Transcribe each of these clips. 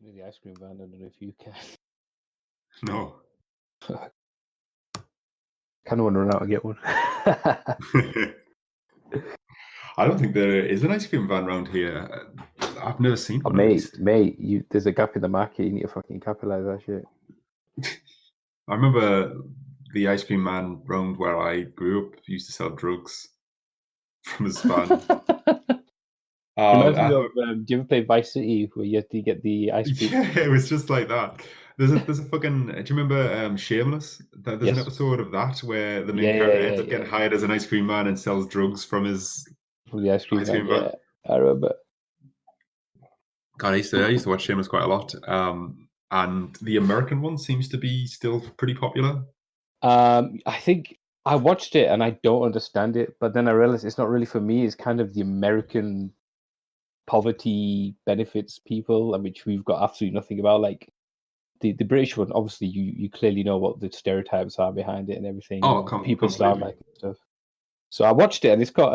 The ice cream van. I don't know if you can. No. Kind of want to run out and get one. I don't think there is an ice cream van around here. I've never seen one. Mate, there's a gap in the market. You need to fucking capitalize that shit. I remember the ice cream man round where I grew up used to sell drugs from his van. Reminds me of, do you ever play Vice City where you have to get the ice cream? Yeah, it was just like that. There's a fucking. Do you remember Shameless? There's Yes. an episode of that where the main Yeah, character yeah, ends up yeah, getting yeah. hired as an ice cream man and sells drugs from his the ice cream van. van. Yeah, I remember. God, I used to watch Shameless quite a lot. And the American one seems to be still pretty popular. I think I watched it and I don't understand it, but then I realized it's not really for me. It's kind of the American poverty benefits people, which we've got absolutely nothing about. Like the British one, obviously you clearly know what the stereotypes are behind it and everything. Oh, people start completely. like stuff. So I watched it and it's got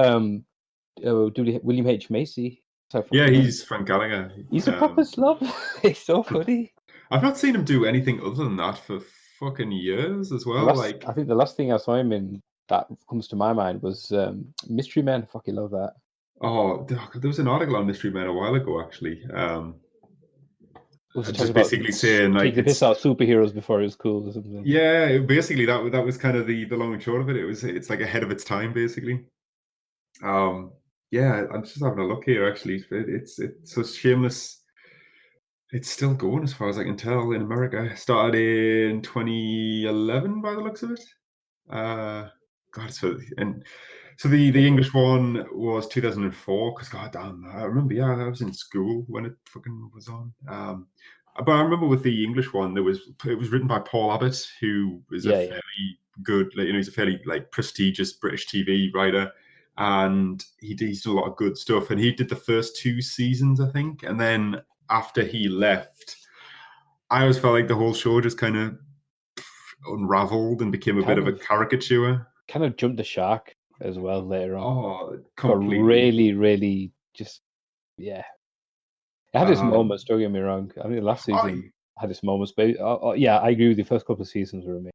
William H. Macy. Yeah, he's Frank Gallagher. He's a proper slob. It's so funny. I've not seen him do anything other than that for fucking years as well. I think the last thing I saw him in that comes to my mind was Mystery Men. I fucking love that. Oh, there was an article on Mystery Men a while ago, actually. Was it just basically saying like take the piss out superheroes before it was cool or something? Yeah, basically that was kind of the long and short of it. It's like ahead of its time, basically. Yeah, I'm just having a look here. Actually, it's so Shameless. It's still going as far as I can tell in America. Started in 2011 by the looks of it. God, so the English one was 2004. Because God damn, I remember. Yeah, I was in school when it fucking was on. But I remember with the English one, it was written by Paul Abbott, who is a fairly good, he's a fairly prestigious British TV writer, and he's done a lot of good stuff. And he did the first 2 seasons, I think, and then after he left, I always felt like the whole show just kind of unraveled and became a bit of a caricature. Kind of jumped the shark as well later on. Oh, completely. But really, really just, yeah. It had its moments, don't get me wrong. I mean, the last season had its moments, but yeah, I agree with you. The first couple of seasons were amazing.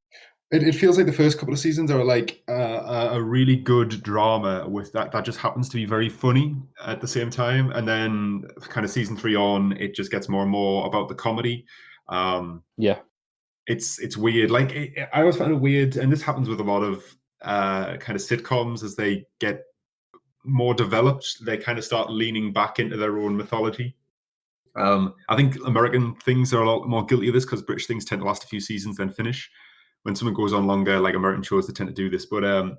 It feels like the first couple of seasons are like a really good drama with that just happens to be very funny at the same time. And then kind of season 3 on, it just gets more and more about the comedy. Yeah. It's weird. Like I always find it weird, and this happens with a lot of kind of sitcoms as they get more developed, they kind of start leaning back into their own mythology. I think American things are a lot more guilty of this because British things tend to last a few seasons then finish. When something goes on longer, like American shows, they tend to do this. But I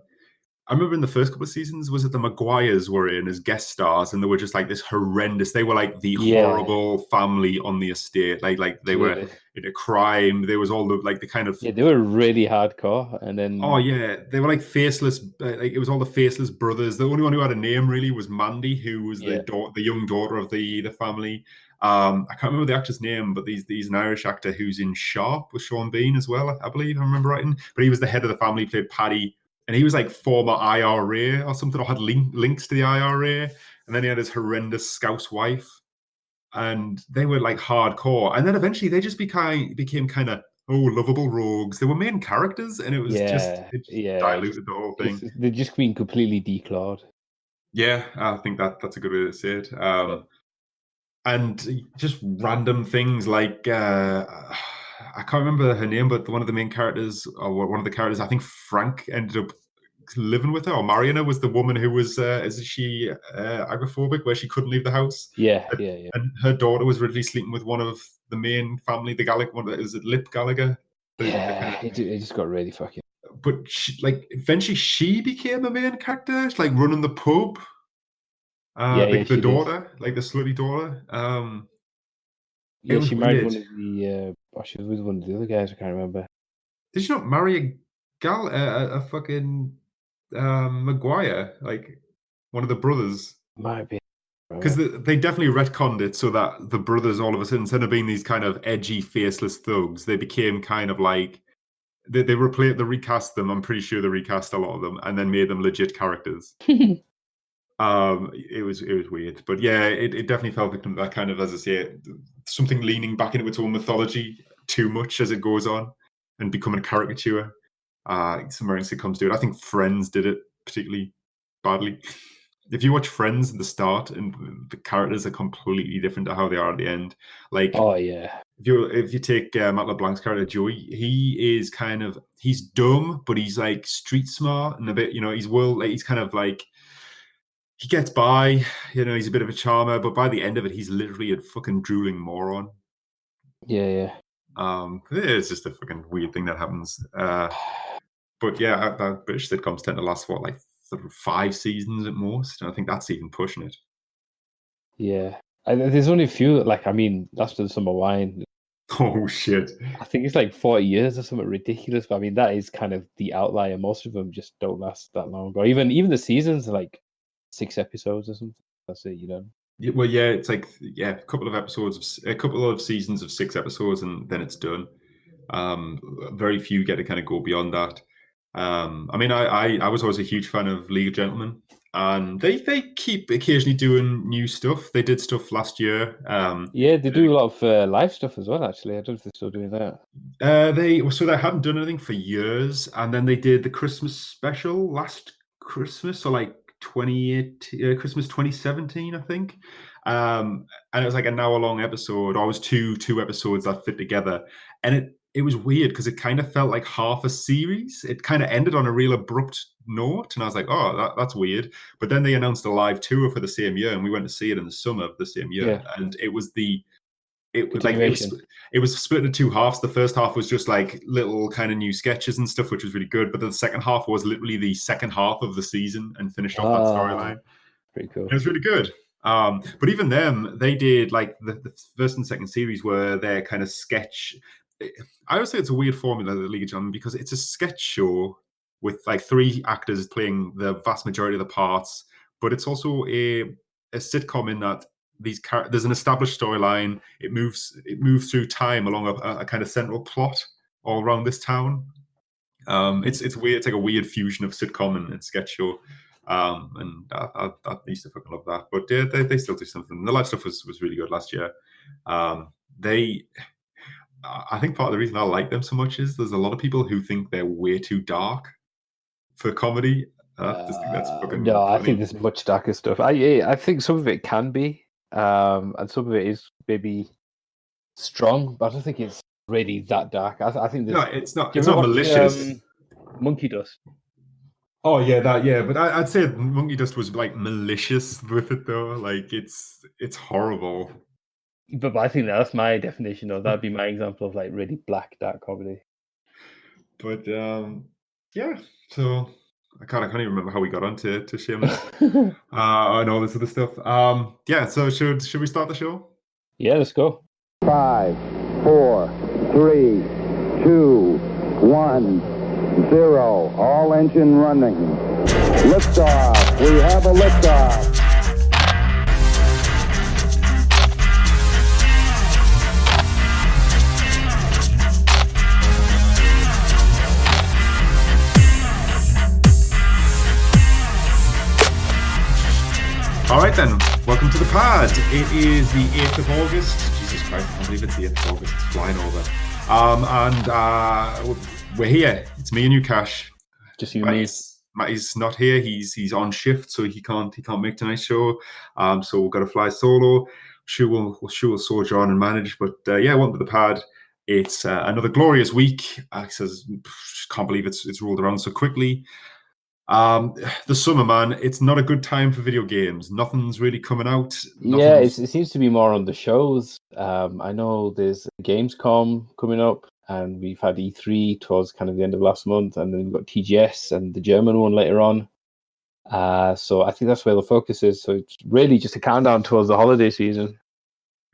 remember in the first couple of seasons, was it the Maguires were in as guest stars, and they were just like this horrendous. They were like the horrible family on the estate. Like they were into crime. There was all the kind of they were really hardcore. And then they were like faceless. Like it was all the faceless brothers. The only one who had a name really was Mandy, who was the young daughter of the family. I can't remember the actor's name, but he's an Irish actor who's in Sharp with Sean Bean as well, I believe, I remember writing. But he was the head of the family, played Paddy, and he was like former IRA or something, or had links to the IRA. And then he had his horrendous Scouse wife, and they were like hardcore. And then eventually they just became kind of lovable rogues. They were main characters, and it was it diluted the whole thing. They're just being completely declawed. Yeah, I think that's a good way to say it. And just random things like I can't remember her name, but one of the main characters, or one of the characters, I think Frank ended up living with her, or marrying her, was the woman who was is she agoraphobic, where she couldn't leave the house. Yeah. And her daughter was originally sleeping with one of the main family, the Gallagher one. Is it Lip Gallagher? It just got really fucking. But eventually she became a main character, like running the pub. The daughter, like the slutty daughter. She married one of the. She was with one of the other guys. I can't remember. Did she not marry a fucking Maguire, like one of the brothers? Might be. Because they definitely retconned it so that the brothers, all of a sudden, instead of being these kind of edgy, faceless thugs, they became kind of like they recast them. I'm pretty sure they recast a lot of them and then made them legit characters. It was weird, but yeah, it definitely fell victim to that kind of, as I say, something leaning back into its own mythology too much as it goes on and becoming a caricature. Some American sitcoms do it. I think Friends did it particularly badly. If you watch Friends at the start and the characters are completely different to how they are at the end, like Oh yeah, if you take Matt LeBlanc's character Joey, he's dumb, but he's like street smart and a bit, he's kind of like he gets by, he's a bit of a charmer, but by the end of it, he's literally a fucking drooling moron. yeah. It's just a fucking weird thing that happens. But yeah, British sitcoms tend to last like 5 seasons at most, and I think that's even pushing it. Yeah, there's only a few. Like, I mean, Last of the Summer Wine. Oh shit! I think it's like 40 years or something ridiculous. But I mean, that is kind of the outlier. Most of them just don't last that long, or even the seasons are like 6 episodes or something. That's it, Well, yeah, it's like a couple of seasons of 6 episodes, and then it's done. Very few get to kind of go beyond that. I mean, I was always a huge fan of League of Gentlemen, and they keep occasionally doing new stuff. They did stuff last year. Yeah, they do a lot of live stuff as well. Actually, I don't know if they're still doing that. They hadn't done anything for years, and then they did the Christmas special last Christmas, so like Christmas 2017, I think. And it was like an hour-long episode. Or it was two episodes that fit together, and it was weird because it kind of felt like half a series. It kind of ended on a real abrupt note, and I was like, "Oh, that's weird." But then they announced a live tour for the same year, and we went to see it in the summer of the same year, Yeah. and it was it Continuation. was split into 2 halves. The first half was just like little kind of new sketches and stuff, which was really good. But the second half was literally the second half of the season and finished off that storyline. Pretty cool. It was really good. But even them, they did like the first and second series were their kind of sketch. I always say it's a weird formula, the League of Gentlemen, because it's a sketch show with like 3 actors playing the vast majority of the parts, but it's also a sitcom in that there's an established storyline. It moves through time along a kind of central plot all around this town. It's weird. It's like a weird fusion of sitcom and sketch show. And I used to fucking love that. But yeah, they still do something. The live stuff was really good last year. I think part of the reason I like them so much is there's a lot of people who think they're way too dark for comedy. I just think that's fucking no, funny. I think there's much darker stuff. I think some of it can be, and some of it is maybe strong, but I don't think it's really that dark. I think there's. No, it's not. Do you It's ever not watch, malicious. Monkey Dust. Oh yeah, but I'd say Monkey Dust was like malicious with it though. Like it's horrible. But I think that's my definition of that'd be my example of like really black dark comedy. But yeah, so I can't even remember how we got onto Shameless and all this other stuff. Yeah, so should we start the show? Yeah, let's go. 5, 4, 3, 2, 1, 0. All engine running. Liftoff. We have a liftoff. All right then, welcome to the pod. It is the 8th of August. Jesus Christ, I can't believe it's the 8th of August. It's flying over. And we're here. It's me and you, Kash. Just you and me. Matty's not here. He's on shift, so he can't make tonight's show. So we've got to fly solo. Sure will soldier on and manage. But yeah, welcome to the pod. It's another glorious week. I can't believe it's rolled around so quickly. The summer, man, it's not a good time for video games. Nothing's really coming out. Yeah, it seems to be more on the shows. I know there's Gamescom coming up, and we've had E3 towards kind of the end of last month, and then we've got TGS and the German one later on. So I think that's where the focus is. So it's really just a countdown towards the holiday season.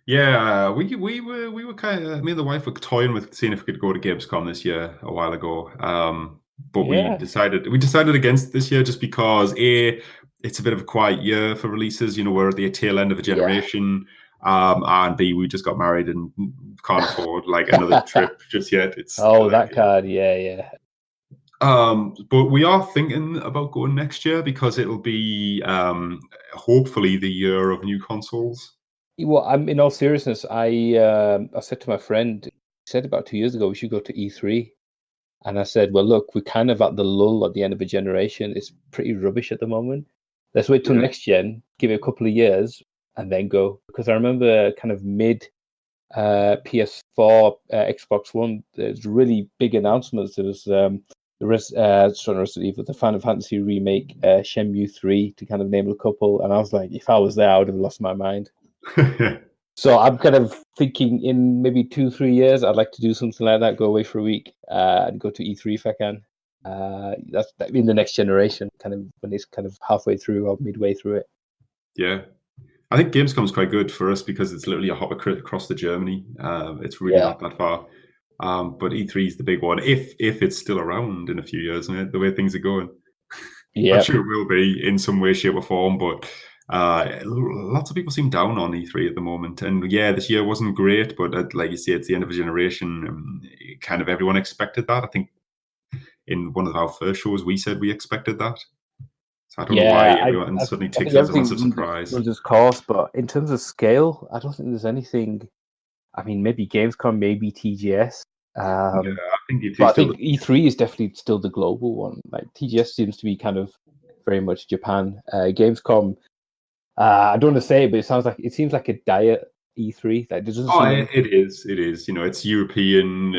Yeah, we were kind of, me and the wife were toying with seeing if we could go to Gamescom this year a while ago. But we decided against this year just because it's a bit of a quiet year for releases. We're at the tail end of a generation, and B, we just got married and can't afford like another trip just yet. It's that card, yeah. But we are thinking about going next year because it'll be hopefully the year of new consoles. Well, I'm in all seriousness. I said to my friend, he said about 2 years ago we should go to E3, and I said, well, look, we're kind of at the lull at the end of a generation. It's pretty rubbish at the moment. Let's wait till Yeah. next gen, give it a couple of years, and then go. Because I remember kind of mid PS4, Xbox One, there's really big announcements. There was the Resident Evil, the Final Fantasy remake, Shenmue 3, to kind of name a couple. And I was like, if I was there, I would have lost my mind. So I'm kind of thinking in maybe 2-3 years, I'd like to do something like that, go away for a week, and go to E3 if I can. That's in the next generation, kind of when it's kind of halfway through or midway through it. Yeah. I think Gamescom's quite good for us because it's literally a hop across to Germany. It's really not that far. But E3 is the big one, if it's still around in a few years, the way things are going. Yeah, I'm sure it will be in some way, shape, or form, but lots of people seem down on E3 at the moment. And yeah, this year wasn't great, but like you say, it's the end of a generation. Kind of everyone expected that. I think in one of our first shows, we said we expected that. So I don't know why everyone suddenly takes it as a massive surprise. Runs its course, but in terms of scale, I don't think there's anything. I mean, maybe Gamescom, maybe TGS. I think E3 but I think E3 is definitely still the global one. Like TGS seems to be kind of very much Japan. Gamescom, I don't want to say it, but it seems like a diet E3. Like, it is. It's European.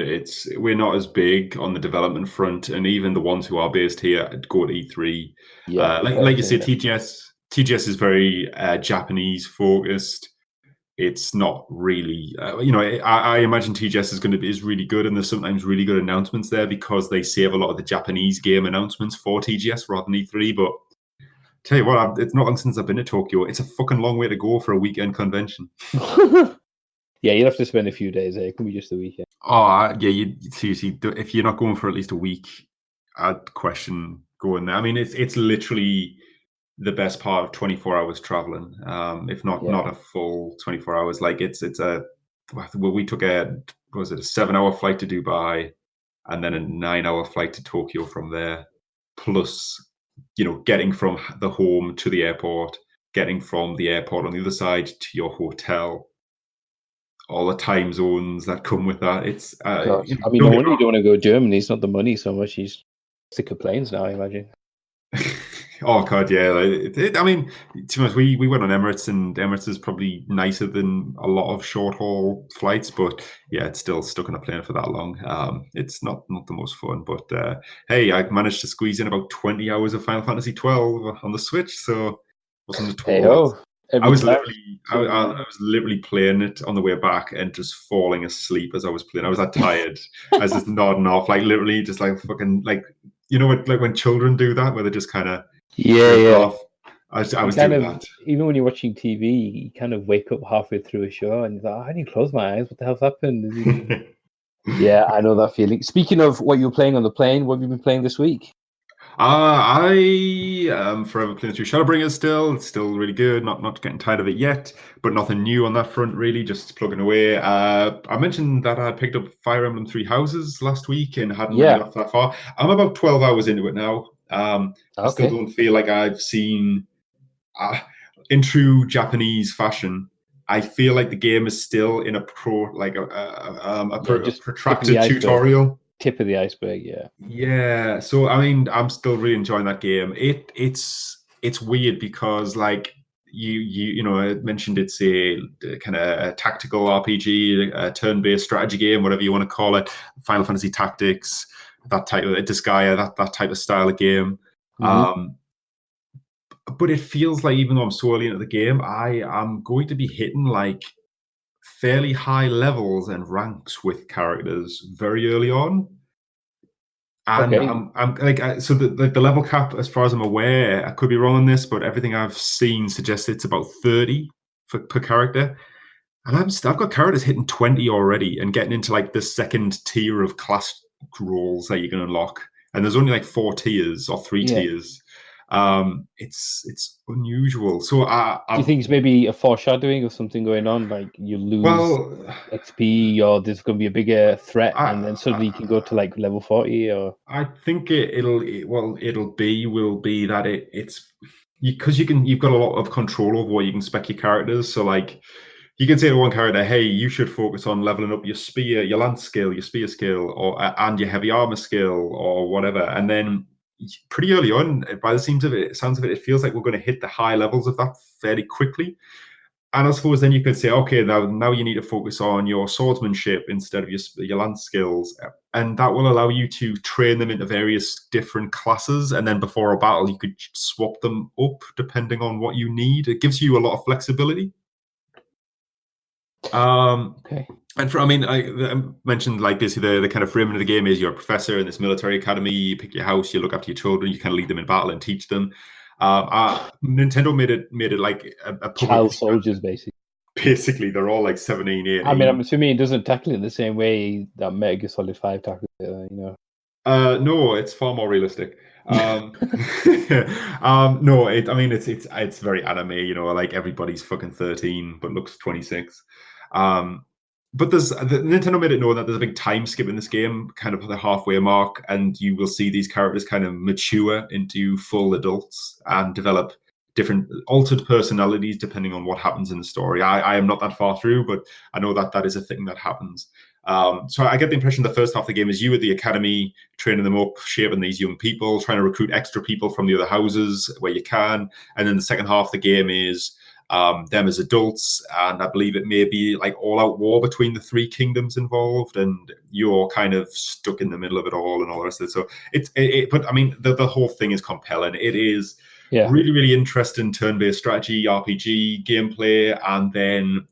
We're not as big on the development front, and even the ones who are based here go to E3. Yeah, like you say, TGS is very Japanese focused. It's not really, I imagine TGS is really good, and there's sometimes really good announcements there because they save a lot of the Japanese game announcements for TGS rather than E3. But tell you what, it's not long since I've been to Tokyo. It's a fucking long way to go for a weekend convention. Yeah, you'll have to spend a few days there. It can be just a weekend. Oh, yeah, you seriously, if you're not going for at least a week, I'd question going there. I mean, it's literally the best part of 24 hours traveling, if not a full 24 hours. Like we took a 7-hour flight to Dubai and then a 9-hour flight to Tokyo from there, plus getting from the home to the airport, getting from the airport on the other side to your hotel, all the time zones that come with that. It's I mean, no wonder you don't want to go to Germany. It's not the money so much. He's sick of planes now, I imagine. Oh god, yeah. I mean, to be honest, we went on Emirates, and Emirates is probably nicer than a lot of short haul flights, but yeah, it's still stuck on a plane for that long. It's not the most fun, but hey, I managed to squeeze in about 20 hours of Final Fantasy 12 on the Switch, so wasn't at all. I was literally playing it on the way back and just falling asleep as I was playing. I was that tired. I was just nodding off, like literally just like fucking like like when children do that, where they just kind of off. I was doing that. Even when you're watching TV, you kind of wake up halfway through a show and you're like, I need to close my eyes. What the hell's happened? Yeah, I know that feeling. Speaking of what you were playing on the plane, what have you been playing this week? I am forever playing through Shadowbringers still. It's still really good. Not getting tired of it yet, but nothing new on that front really. Just plugging away. I mentioned that I picked up Fire Emblem Three Houses last week and hadn't really got that far. I'm about 12 hours into it now. I still don't feel like I've seen, in true Japanese fashion, I feel like the game is still in a protracted tutorial. Tip of the iceberg, yeah. Yeah, so I mean, I'm still really enjoying that game. It's weird because like I mentioned it's a kind of a tactical RPG, a turn-based strategy game, whatever you want to call it, Final Fantasy Tactics, that type of Disgaea, that type of style of game. Mm-hmm. But it feels like even though I'm so early into the game, I am going to be hitting like fairly high levels and ranks with characters very early on. And I'm like, so the level cap, as far as I'm aware, I could be wrong on this, but everything I've seen suggests it's about 30 per character. And I've got characters hitting 20 already and getting into like the second tier of class roles that you can unlock. And there's only like 4 tiers or 3 tiers. It's unusual. So do you think it's maybe a foreshadowing of something going on, like you lose XP, or there's going to be a bigger threat, and then suddenly you can go to like level 40? Or I think will be that it's because you've got a lot of control over what you can spec your characters. So like you can say to one character, "Hey, you should focus on leveling up your spear, your lance skill, your spear skill, or and your heavy armor skill, or whatever." And then pretty early on, by the sounds of it, it feels like we're going to hit the high levels of that fairly quickly. And I suppose then you could say, okay, now you need to focus on your swordsmanship instead of your lance skills, and that will allow you to train them into various different classes. And then before a battle, you could swap them up depending on what you need. It gives you a lot of flexibility. Okay. And I mentioned like basically the kind of framing of the game is you're a professor in this military academy. You pick your house, you look after your children, you kind of lead them in battle and teach them. Nintendo made it like a public Child thing. soldiers, basically. Basically, they're all like 17, 18. I mean, I'm assuming it doesn't tackle it the same way that Metal Gear Solid 5 tackles it, you know. No, it's far more realistic. No, it's very anime, you know, like everybody's fucking 13 but looks 26. But Nintendo made it known that there's a big time skip in this game, kind of the halfway mark, and you will see these characters kind of mature into full adults and develop different altered personalities depending on what happens in the story. I am not that far through, but I know that is a thing that happens. So I get the impression the first half of the game is you at the academy, training them up, shaping these young people, trying to recruit extra people from the other houses where you can. And then the second half of the game is them as adults. And I believe it may be like all-out war between the three kingdoms involved, and you're kind of stuck in the middle of it all and all the rest of it. So but I mean, the whole thing is compelling. It is really, really interesting turn-based strategy, RPG, gameplay, and then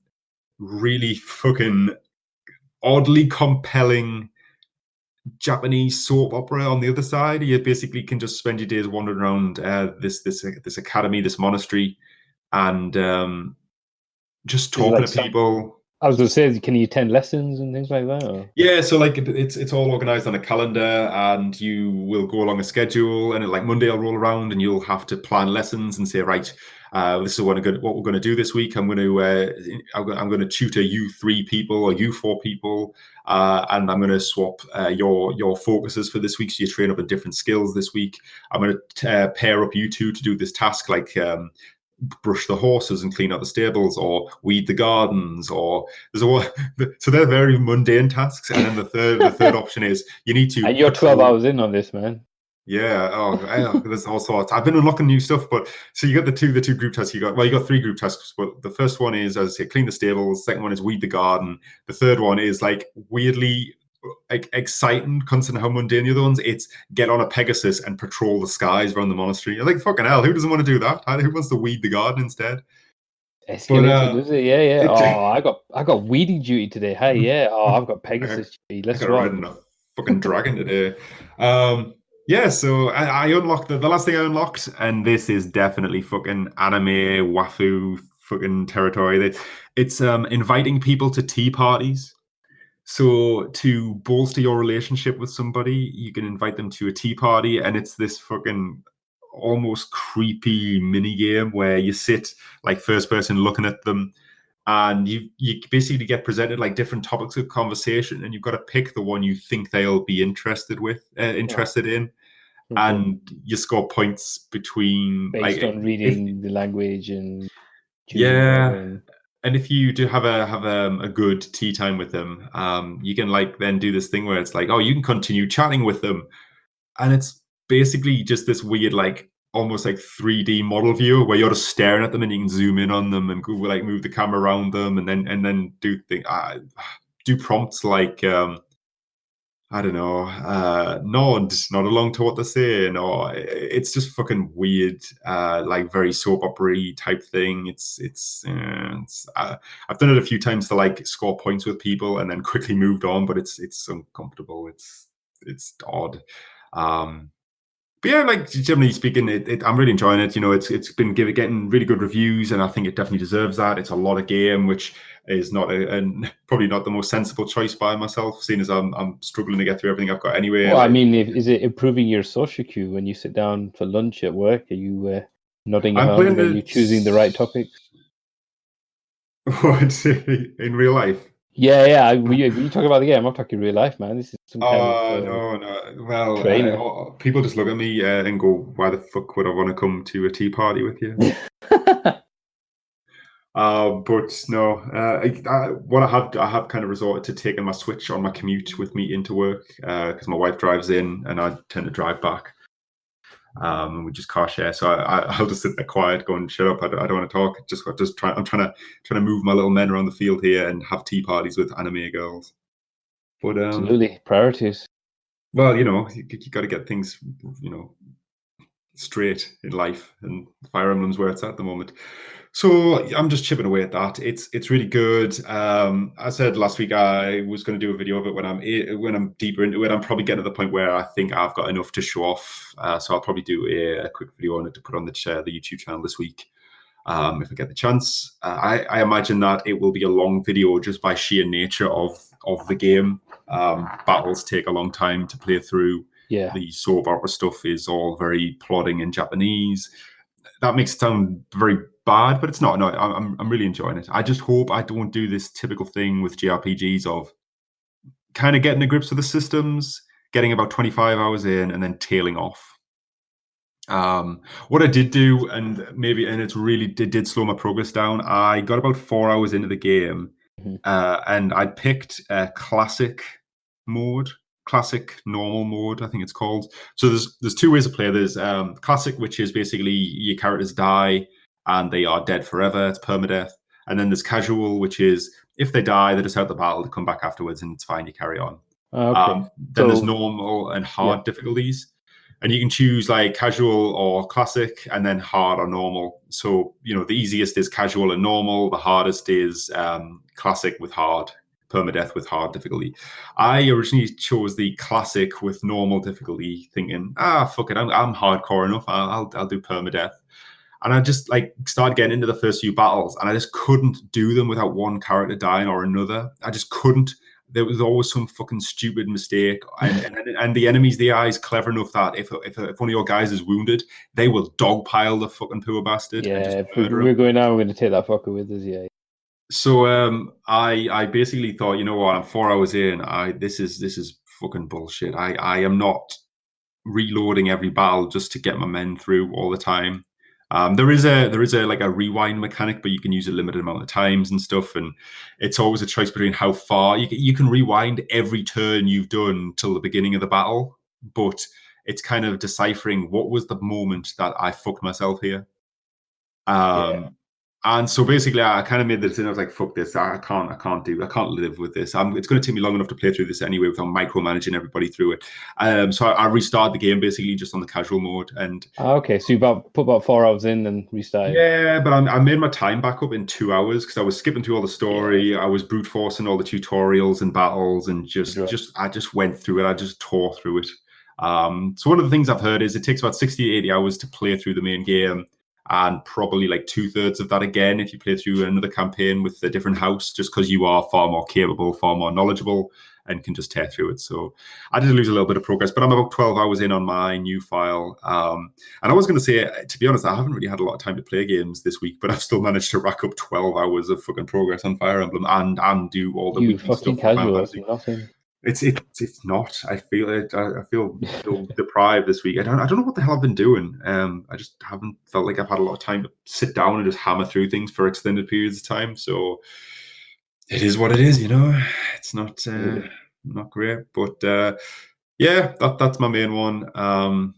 really fucking oddly compelling Japanese soap opera on the other side. You basically can just spend your days wandering around this academy, this monastery, and just talking to people. I was going to say, can you attend lessons and things like that? Or? Yeah, so like it's all organized on a calendar, and you will go along a schedule, and like Monday will roll around, and you'll have to plan lessons and say, right, this is what we're going to do this week. I'm going to tutor you 3 people or you 4 people, and I'm going to swap your focuses for this week, so you train up in different skills this week. I'm going to pair up you 2 to do this task, like brush the horses and clean out the stables, or weed the gardens, or so they're very mundane tasks. And then the third option is you need to. And you're 12 hours in on this, man. Yeah. There's all sorts. I've been unlocking new stuff, but so you got the two group tasks. You got 3 group tasks. But the first one is, as I say, clean the stables. Second one is weed the garden. The third one is like weirdly exciting, considering how mundane the other ones. It's get on a Pegasus and patrol the skies around the monastery. You're like, fucking hell, who doesn't want to do that? Who wants to weed the garden instead? Escalated, does it? Yeah. I got weeding duty today. Hey, yeah. I've got Pegasus duty. Let's go. Riding a fucking dragon today. Yeah, so I unlocked the last thing I unlocked, and this is definitely fucking anime wafu fucking territory. It's inviting people to tea parties. So to bolster your relationship with somebody, you can invite them to a tea party, and it's this fucking almost creepy mini game where you sit like first person looking at them, and you basically get presented like different topics of conversation, and you've got to pick the one you think they'll be interested in, and you score points between based on reading the language and and if you do have a good tea time with them, you can like then do this thing where it's like, oh, you can continue chatting with them, and it's basically just this weird like almost like 3D model view where you're just staring at them, and you can zoom in on them and go like move the camera around them, and then do prompts like I don't know, nod along to what they're saying, or it's just fucking weird, like very soap opera type thing. I've done it a few times to like score points with people and then quickly moved on, but it's uncomfortable. It's odd. But yeah, like generally speaking, I'm really enjoying it. You know, it's been getting really good reviews, and I think it definitely deserves that. It's a lot of game, which is not probably not the most sensible choice by myself, seeing as I'm struggling to get through everything I've got anyway. Well, I mean, is it improving your social queue when you sit down for lunch at work? Are you nodding your head? Are you choosing the right topics? What, in real life? Yeah. You talk about the game. I'm talking real life, man. This is some kind of no. Well, people just look at me and go, "Why the fuck would I want to come to a tea party with you?" But no, what I have kind of resorted to taking my Switch on my commute with me into work because my wife drives in and I tend to drive back. We just car share, so I'll just sit there quiet, going, "Shut up! I don't want to talk." I'm trying to move my little men around the field here and have tea parties with anime girls. But Absolutely, priorities. well, you got to get things, straight in life, and Fire Emblem's where it's at the moment. So I'm just chipping away at that. It's really good. I said last week I was going to do a video of it when I'm deeper into it. I'm probably getting to the point where I think I've got enough to show off. So I'll probably do a quick video on it to put on the YouTube channel this week. If I get the chance. I imagine that it will be a long video just by sheer nature of the game. Battles take a long time to play through. Yeah. The soap opera stuff is all very plodding in Japanese. That makes it sound very bad, but it's not. No, I'm really enjoying it. I just hope I don't do this typical thing with JRPGs of kind of getting to grips with the systems, getting about 25 hours in, and then tailing off. What I did do, and it did slow my progress down. I got about 4 hours into the game, and I picked a classic normal mode, I think it's called. So there's two ways to play. There's classic, which is basically your characters die and they are dead forever. It's permadeath. And then there's casual, which is if they die, they just out the battle, they come back afterwards, and it's fine. You carry on. Okay. Then there's normal and hard difficulties. And you can choose like casual or classic, and then hard or normal. So, the easiest is casual and normal. The hardest is classic with hard, permadeath with hard difficulty. I originally chose the classic with normal difficulty, thinking, fuck it, I'm hardcore enough. I'll do permadeath. And I just started getting into the first few battles, and I just couldn't do them without one character dying or another. I just couldn't. There was always some fucking stupid mistake, and the enemy's the eyes clever enough that if one of your guys is wounded, they will dogpile the fucking poor bastard. Yeah, and just if we're going now, we're going to take that fucker with us. Yeah. So I basically thought, you know what, I'm 4 hours in. This is fucking bullshit. I am not reloading every battle just to get my men through all the time. There is a rewind mechanic, but you can use a limited amount of times and stuff, and it's always a choice between how far you can rewind every turn you've done till the beginning of the battle, but it's kind of deciphering what was the moment that I fucked myself here. And so basically, I kind of made the decision. I was like, "Fuck this! I can't live with this. It's going to take me long enough to play through this anyway without micromanaging everybody through it." So I restarted the game basically just on the casual mode. And okay, so you put about 4 hours in and restarted. Yeah, but I made my time back up in 2 hours because I was skipping through all the story. Yeah. I was brute forcing all the tutorials and battles, and I just went through it. I just tore through it. So one of the things I've heard is it takes about 60 to 80 hours to play through the main game. And probably like 2/3 of that again if you play through another campaign with a different house, just because you are far more capable, far more knowledgeable, and can just tear through it. So I did lose a little bit of progress, but I'm about 12 hours in on my new file. And I was going to say, to be honest, I haven't really had a lot of time to play games this week, but I've still managed to rack up 12 hours of fucking progress on Fire Emblem and do all the weekly stuff. Nothing. It's not. I feel it. I feel deprived this week. I don't know what the hell I've been doing. I just haven't felt like I've had a lot of time to sit down and just hammer through things for extended periods of time. So it is what it is, It's not not great, but yeah, that's my main one.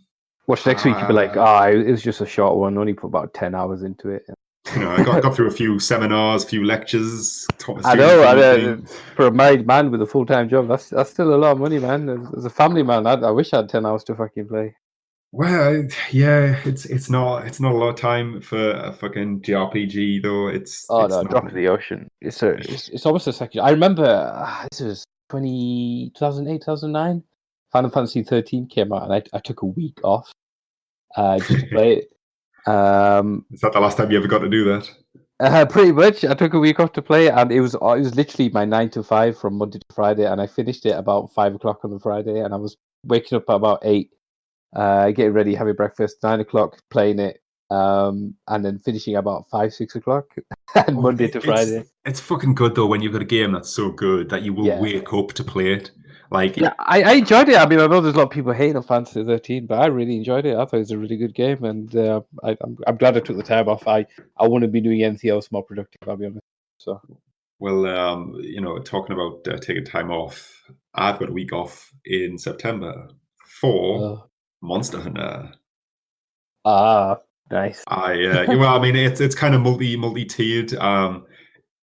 Watch next week. You'll be like, it was just a short one. Only put about 10 hours into it. I got through a few seminars, a few lectures. I know. For a married man with a full-time job, that's still a lot of money, man. As a family man, I wish I had 10 hours to fucking play. Well, yeah, it's not a lot of time for a fucking JRPG though. It's drop in the ocean. It's almost a second. I remember this was 2008, 2009. Final Fantasy 13 came out, and I took a week off just to play it. Is that the last time you ever got to do that? Pretty much. I took a week off to play, and it was literally my 9 to 5 from Monday to Friday, and I finished it about 5 o'clock on the Friday, and I was waking up at about 8, getting ready, having breakfast, 9 o'clock, playing it, and then finishing about 5, 6 o'clock, and Monday to Friday. It's fucking good though when you've got a game that's so good that you will wake up to play it. Like, Yeah, I enjoyed it. I mean, I know there's a lot of people hating on Fantasy 13, but I really enjoyed it. I thought it was a really good game, and I'm glad I took the time off. I wouldn't be doing anything else more productive, I'll be honest. So, well, talking about taking time off, I've got a week off in September for Monster Hunter. Nice. Well, I mean, it's kind of multi-tiered. So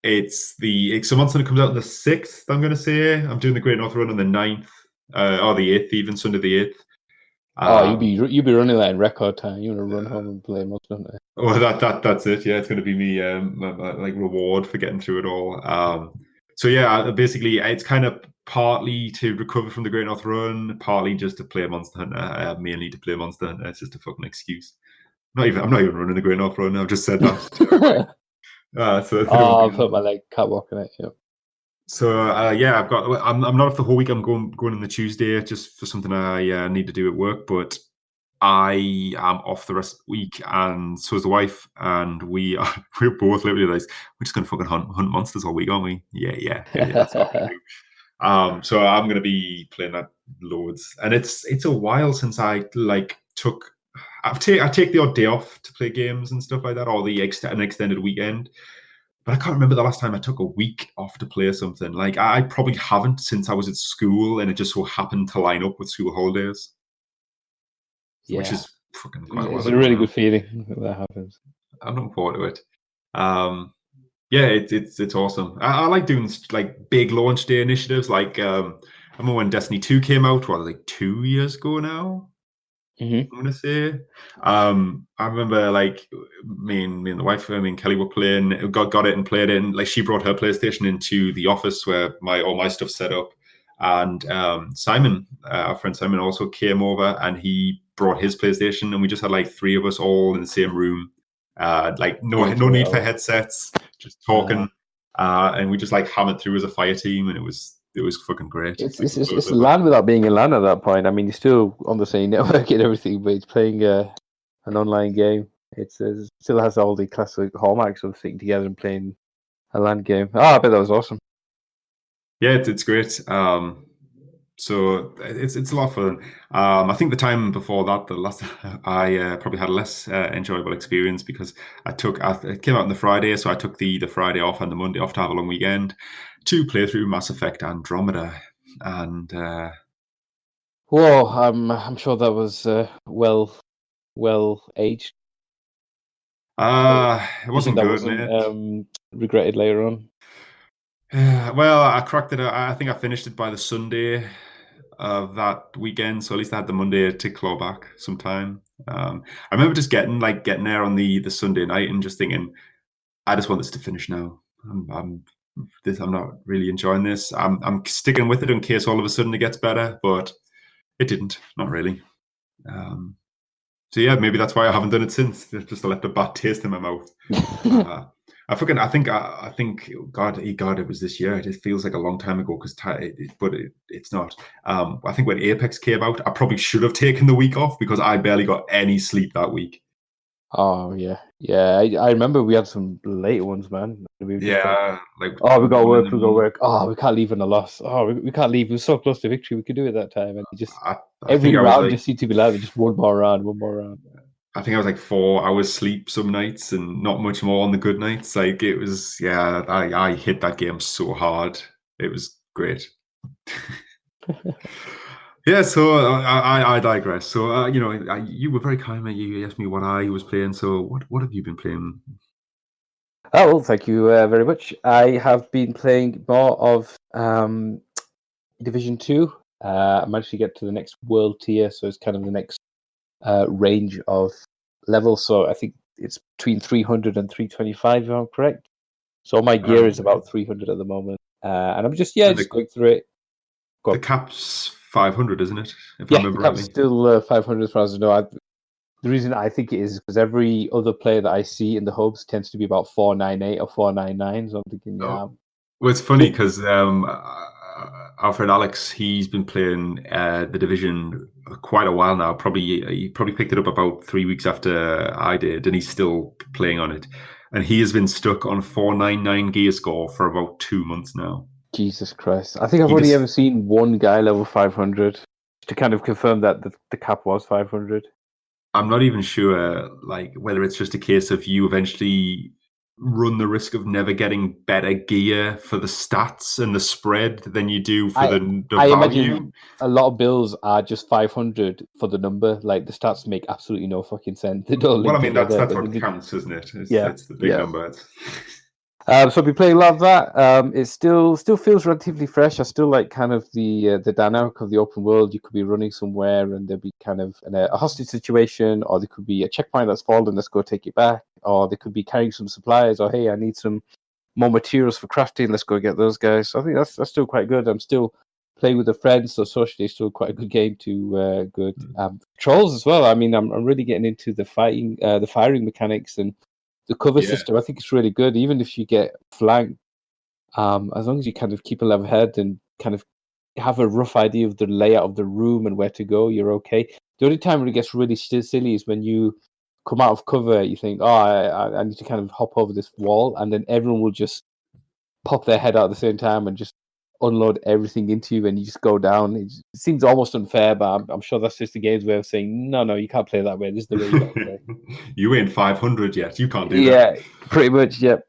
Monster Hunter comes out on the 6th, I'm going to say. I'm doing the Great North Run on the 9th, or the 8th, even Sunday the 8th. You'd be running that in record time. You want to run home and play Monster Hunter. Well, that's it. Yeah, it's going to be me, my like reward for getting through it all. So yeah, basically, it's kind of partly to recover from the Great North Run, partly just to play Monster Hunter. Mainly to play Monster Hunter. It's just a fucking excuse. I'm not even running the Great North Run. I've just said that to everybody. I put my leg can't walk in it. Yeah. So yeah, I'm not off the whole week. I'm going on the Tuesday just for something I need to do at work, but I am off the rest of the week, and so is the wife, and we're both literally like, we're just gonna fucking hunt monsters all week, aren't we? Yeah, that's what we do. So I'm gonna be playing that loads, and it's a while since I I take the odd day off to play games and stuff like that, or an extended weekend. But I can't remember the last time I took a week off to play something. Like, I probably haven't since I was at school, and it just so happened to line up with school holidays. Yeah. Which is fucking quite It's a really good feeling when that happens. I'm looking forward to it. Yeah, it's awesome. I like doing like big launch day initiatives. Like, I remember when Destiny 2 came out, like 2 years ago now. I'm gonna say. I remember like me and the wife, Kelly were playing, got it and played it, and like she brought her PlayStation into the office where all my stuff set up. And Simon, our friend Simon, also came over and he brought his PlayStation, and we just had like 3 of us all in the same room. Like no need for headsets, just talking, and we just like hammered through as a fire team, and it was fucking great. It's LAN without being in LAN at that point. I mean, you're still on the same network and everything, but it's playing an online game. It still has all the classic hallmarks of sitting together and playing a LAN game. I bet that was awesome. Yeah, it's great. So it's a lot of fun. I think the time before that, the last I probably had a less enjoyable experience because it came out on the Friday, so I took the Friday off and the Monday off to have a long weekend to play through Mass Effect Andromeda, and I'm sure that was well aged. It wasn't good, mate. Regretted later on. Well, I cracked it. I think I finished it by the Sunday of that weekend, so at least I had the Monday to claw back some time. I remember just getting there on the Sunday night and just thinking, I just want this to finish now. I'm not really enjoying this. I'm sticking with it in case all of a sudden it gets better, but it didn't. Not really. So yeah, maybe that's why I haven't done it since. It's just left a bad taste in my mouth. I think God, it was this year. It just feels like a long time ago but it's not. I think when Apex came out, I probably should have taken the week off because I barely got any sleep that week. Oh yeah. I remember we had some later ones, man. We got work. Oh, we can't leave on a loss. Oh, we can't leave. We were so close to victory. We could do it that time, and every round just seemed to be like just one more round. I think I was like 4 hours sleep some nights and not much more on the good nights. Like it was, yeah, I hit that game so hard. It was great. Yeah, so I digress. So, you were very kind, mate. You asked me what I was playing. So what have you been playing? Oh, well, thank you very much. I have been playing more of Division 2. I managed to get to the next world tier, so it's kind of the next range of levels. So I think it's between 300 and 325, if I'm correct. So my gear is about 300 at the moment. And I'm just going through it. The cap's 500, isn't it? If I remember rightly. Still 500 as far as I know. The reason I think it is because every other player that I see in the hubs tends to be about 498 or 499. So I'm thinking, Well, it's funny because our friend Alex, he's been playing the Division quite a while now. He probably picked it up about 3 weeks after I did, and he's still playing on it. And he has been stuck on 499 gear score for about 2 months now. Jesus Christ! I think I've He only just- ever seen one guy level 500 to kind of confirm that the cap was 500. I'm not even sure, like, whether it's just a case of you eventually run the risk of never getting better gear for the stats and the spread than you do for the I value. imagine a lot of builds are just 500 for the number. Like the stats make absolutely no fucking sense. They don't Well, I link mean, that's together. what counts, isn't it? Yeah, It's the big yeah. number. So I've been playing a lot of that. It still feels relatively fresh. I still like kind of the dynamic of the open world. You could be running somewhere and there'll be kind of a hostage situation, or there could be a checkpoint that's fallen. Let's go take it back. Or they could be carrying some supplies. Or hey, I need some more materials for crafting. Let's go get those guys. So I think that's still quite good. I'm still playing with a friend, so socially still quite a good game to good. Trolls as well. I mean, I'm really getting into the fighting, the firing mechanics and the cover Yeah. system. I think it's really good. Even if you get flanked, as long as you kind of keep a level head and kind of have a rough idea of the layout of the room and where to go, you're okay. The only time when it gets really silly is when you come out of cover. You think, oh, I need to kind of hop over this wall, and then everyone will just pop their head out at the same time and just unload everything into you, and you just go down. It seems almost unfair, but I'm sure that's just the game's way of saying, no, you can't play that way. This is the way you got to play. You ain't 500 yet. You can't do that. Yeah, pretty much. Yep.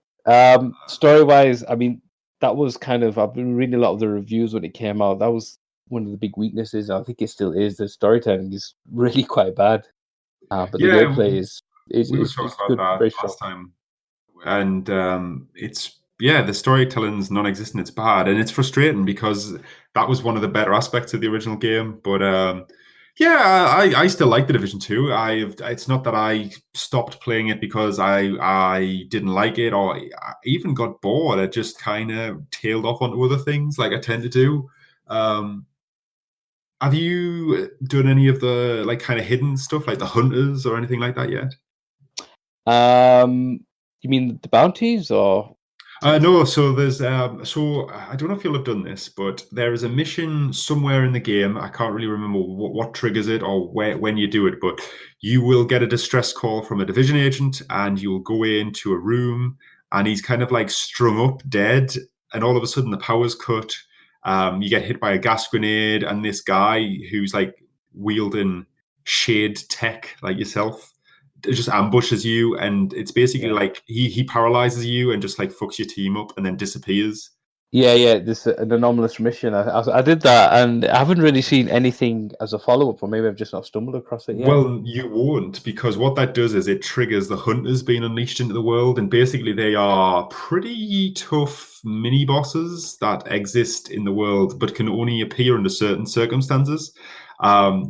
Story-wise, I mean, that was kind of. I've been reading a lot of the reviews when it came out. That was one of the big weaknesses. I think it still is. The storytelling is really quite bad, but the gameplay is we were talking good, about very that strong. last time, and it's the storytelling's non-existent. It's bad, and it's frustrating because that was one of the better aspects of the original game. But I still like the Division 2. It's not that I stopped playing it because I didn't like it, or I even got bored. I just kind of tailed off onto other things, like I tend to do. Have you done any of the like kind of hidden stuff, like the hunters or anything like that yet? You mean the bounties or? No, so there's so I don't know if you'll have done this, but there is a mission somewhere in the game. I can't really remember what triggers it or when you do it, but you will get a distress call from a division agent, and you'll go into a room, and he's kind of like strung up, dead, and all of a sudden the power's cut. You get hit by a gas grenade, and this guy who's like wielding shade tech like yourself just ambushes you, and it's basically like he paralyzes you and just like fucks your team up and then disappears. Yeah, this an anomalous mission. I did that, and I haven't really seen anything as a follow up, or maybe I've just not stumbled across it yet. Well, you won't, because what that does is it triggers the hunters being unleashed into the world, and basically they are pretty tough mini bosses that exist in the world but can only appear under certain circumstances.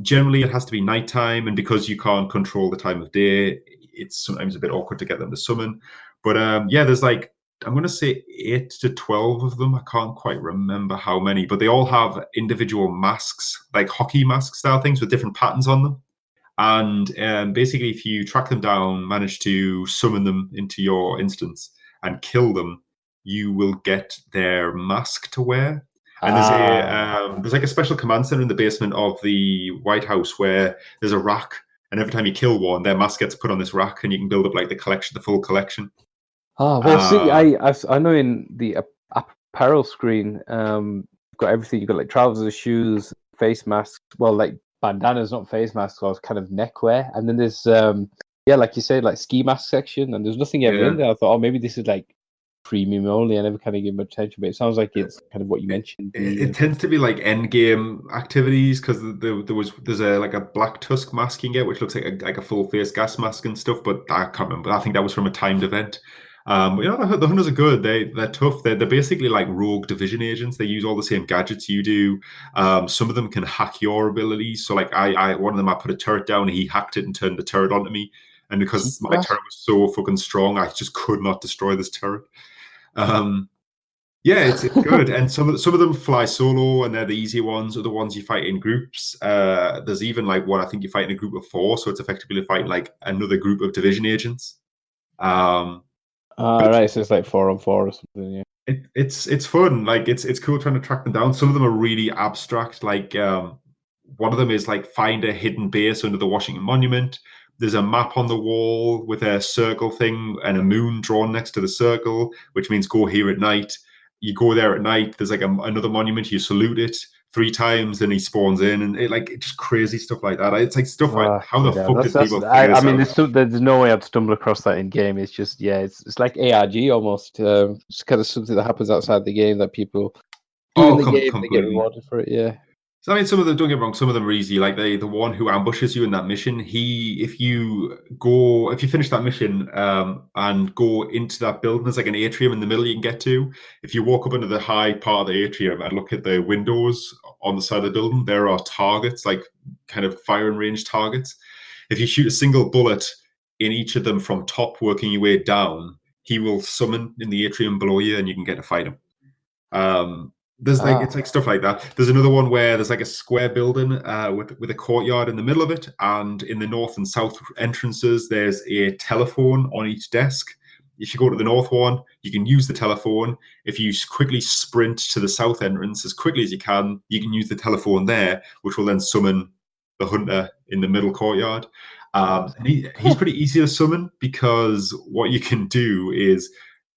Generally, it has to be nighttime, and because you can't control the time of day, it's sometimes a bit awkward to get them to summon. But there's like I'm going to say 8 to 12 of them. I can't quite remember how many, but they all have individual masks, like hockey mask style things with different patterns on them. And basically, if you track them down, manage to summon them into your instance and kill them, you will get their mask to wear. And there's like a special command center in the basement of the White House where there's a rack, and every time you kill one, their mask gets put on this rack, and you can build up like the full collection. Oh well, see, I know in the apparel screen, you've got everything. You've got like trousers, shoes, face masks. Well, like bandanas, not face masks, or kind of neckwear. And then there's like you said, like ski mask section. And there's nothing ever in there. I thought, oh, maybe this is like premium only. I never kind of gave much attention, but it sounds like it's kind of what you mentioned. It tends to be like end game activities, because there's a black tusk mask you can get, which looks like a full face gas mask and stuff. But I can't remember. I think that was from a timed event. But the hunters are good. They're tough. They're basically like rogue division agents. They use all the same gadgets you do. Some of them can hack your abilities. So like one of them, I put a turret down, and he hacked it and turned the turret onto me. And because my turret was so fucking strong, I just could not destroy this turret. It's good. And some of them fly solo, and they're the easy ones. Other ones you fight in groups. There's even like one I think you fight in a group of 4, so it's effectively fighting like another group of division agents. Right, so it's like 4-on-4 or something. Yeah, it's fun. Like it's cool trying to track them down. Some of them are really abstract. Like one of them is like find a hidden base under the Washington Monument. There's a map on the wall with a circle thing and a moon drawn next to the circle, which means go here at night. you go there at night. There's like another monument. You salute it 3 times, and he spawns in, and it just crazy stuff like that. It's like stuff like how the fuck did people figure this out? There's no way I'd stumble across that in game. It's just it's like ARG almost. It's kind of something that happens outside the game that people do in the game. They get rewarded for it. Yeah. So I mean, some of them, don't get me wrong, some of them are easy. Like the one who ambushes you in that mission, if you finish that mission and go into that building, there's like an atrium in the middle you can get to. If you walk up into the high part of the atrium and look at the windows on the side of the building, there are targets, like kind of firing range targets. If you shoot a single bullet in each of them from top, working your way down, he will summon in the atrium below you, and you can get to fight him. There's it's like stuff like that. There's another one where there's like a square building with a courtyard in the middle of it, and in the north and south entrances there's a telephone on each desk. If you go to the north one, you can use the telephone. If you quickly sprint to the south entrance as quickly as you can use the telephone there, which will then summon the hunter in the middle courtyard. And he's pretty easy to summon, because what you can do is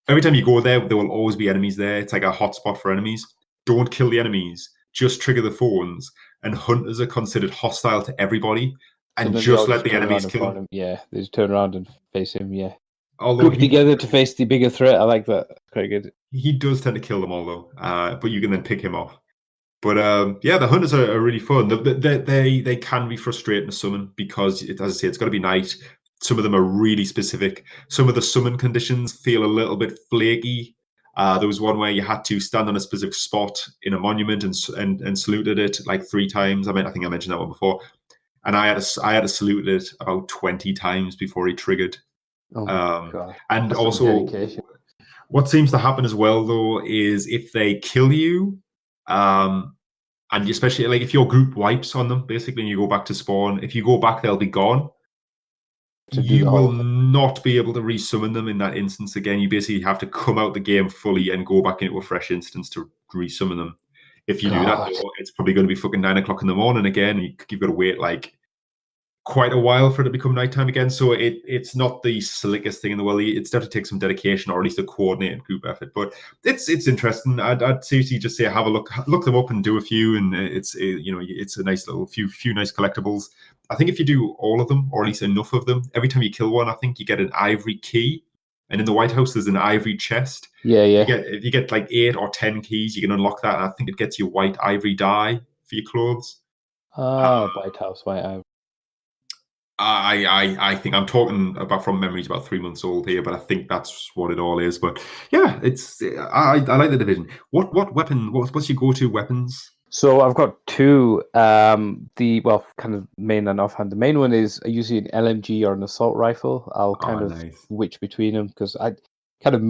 every time you go there will always be enemies there. It's like a hotspot for enemies. Don't kill the enemies, just trigger the phones, and hunters are considered hostile to everybody, and so just let the enemies kill him. Yeah, they just turn around and face him, yeah. Although group together to face the bigger threat. I like that. Quite good. He does tend to kill them all, though, but you can then pick him off. But the hunters are really fun. They can be frustrating to summon, because, as I say, it's got to be night. Some of them are really specific. Some of the summon conditions feel a little bit flaky. There was one where you had to stand on a specific spot in a monument and saluted it like 3 times. I think I mentioned that one before. And I had to salute it about 20 times before he triggered. Oh my God. And that's also, what seems to happen as well, though, is if they kill you, and especially like if your group wipes on them, basically, and you go back to spawn, if you go back, they'll be gone. You will not be able to resummon them in that instance again. You basically have to come out the game fully and go back into a fresh instance to resummon them. If you do that, though, it's probably going to be fucking 9 o'clock in the morning again. You've got to wait like quite a while for it to become nighttime again. So it's not the slickest thing in the world. It's definitely takes some dedication, or at least a coordinated group effort. But it's interesting. I'd seriously just say have a look them up and do a few, and it's a nice little few nice collectibles. I think if you do all of them, or at least enough of them, every time you kill one, I think you get an ivory key. And in the White House, there's an ivory chest. Yeah. If you get like 8 or 10 keys, you can unlock that. And I think it gets you white ivory dye for your clothes. White House, white ivory. I think I'm talking about from memories about 3 months old here, but I think that's what it all is. But yeah, I like the Division. What's your go-to weapons? So I've got 2. Kind of main and offhand. The main one is usually an LMG or an assault rifle. I'll kind of switch between them, because I kind of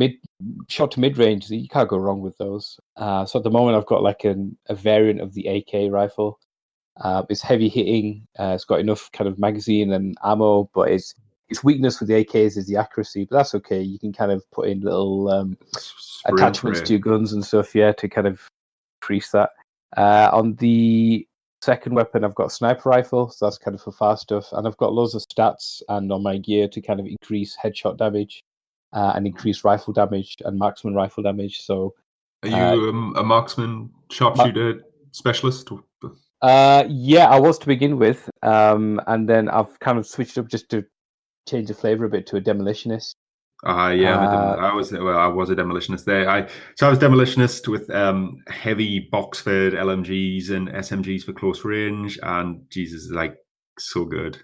short to mid range. You can't go wrong with those. So at the moment I've got like a variant of the AK rifle. It's heavy hitting. It's got enough kind of magazine and ammo, but its weakness with the AKs is the accuracy. But that's okay. You can kind of put in little attachments to your guns and stuff, to kind of increase that. On the second weapon, I've got a sniper rifle, so that's kind of for fast stuff. And I've got loads of stats and on my gear to kind of increase headshot damage and increase rifle damage and marksman rifle damage. So, are you a marksman, sharpshooter specialist? Yeah, I was to begin with, and then I've kind of switched up just to change the flavor a bit to a demolitionist. I was a demolitionist there. I was demolitionist with heavy Boxford LMGs and SMGs for close range, and Jesus, like so good.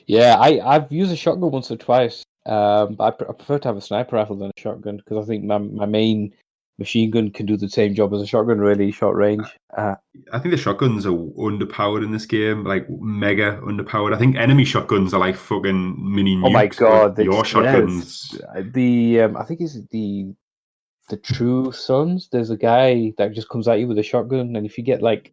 Yeah, I've used a shotgun once or twice, but I prefer to have a sniper rifle than a shotgun, because I think my main machine gun can do the same job as a shotgun, really short range. I think the shotguns are underpowered in this game, like mega underpowered. I think enemy shotguns are like fucking mini nukes. Oh my God, your shotguns. I think it's the True Sons. There's a guy that just comes at you with a shotgun, and if you get like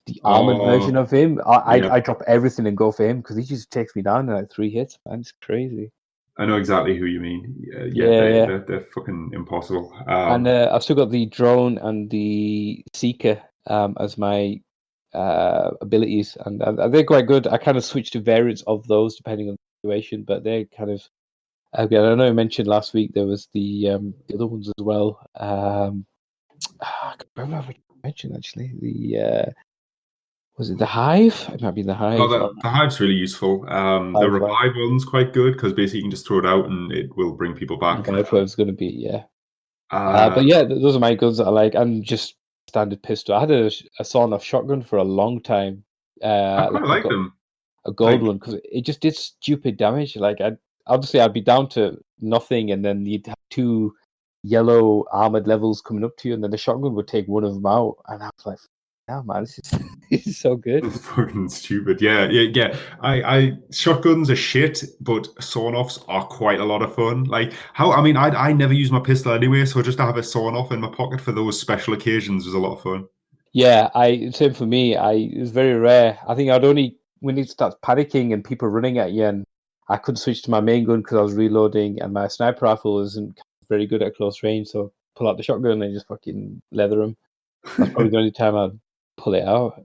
the armored version of him, I drop everything and go for him, because he just takes me down in like 3 hits. Man, it's crazy. I know exactly who you mean. They're fucking impossible. And I've still got the drone and the seeker as my abilities, and they're quite good. I kind of switched to variants of those depending on the situation, but they're kind of. Again, I know I mentioned last week there was the other ones as well. I can't remember what you mentioned actually. The was it the Hive? It might be the Oh, Hive. the Hive's really useful. The Hive, right. Revive one's quite good because basically you can just throw it out and it will bring people back. Revive was going to be, yeah. Uh, But yeah, those are my guns that I like. And just standard pistol. I had a sawn-off shotgun for a long time. I Like quite like them. a gold Like, one because it just did stupid damage. Like I'd be down to nothing, and then you'd have two yellow armored levels coming up to you, and then the shotgun would take one of them out, and I was like, "Yeah, man, this is this is so good." it's fucking stupid. Yeah. I shotguns are shit, but sawn-offs are quite a lot of fun. Like how I mean, I never use my pistol anyway, so just to have a sawn-off in my pocket for those special occasions was a lot of fun. Yeah, same for me. It's very rare. I think I'd only when it starts panicking and people running at you, and I couldn't switch to my main gun because I was reloading, and my sniper rifle isn't very good at close range. So pull out the shotgun and just fucking leather them. That's probably the only time I'd pull it out.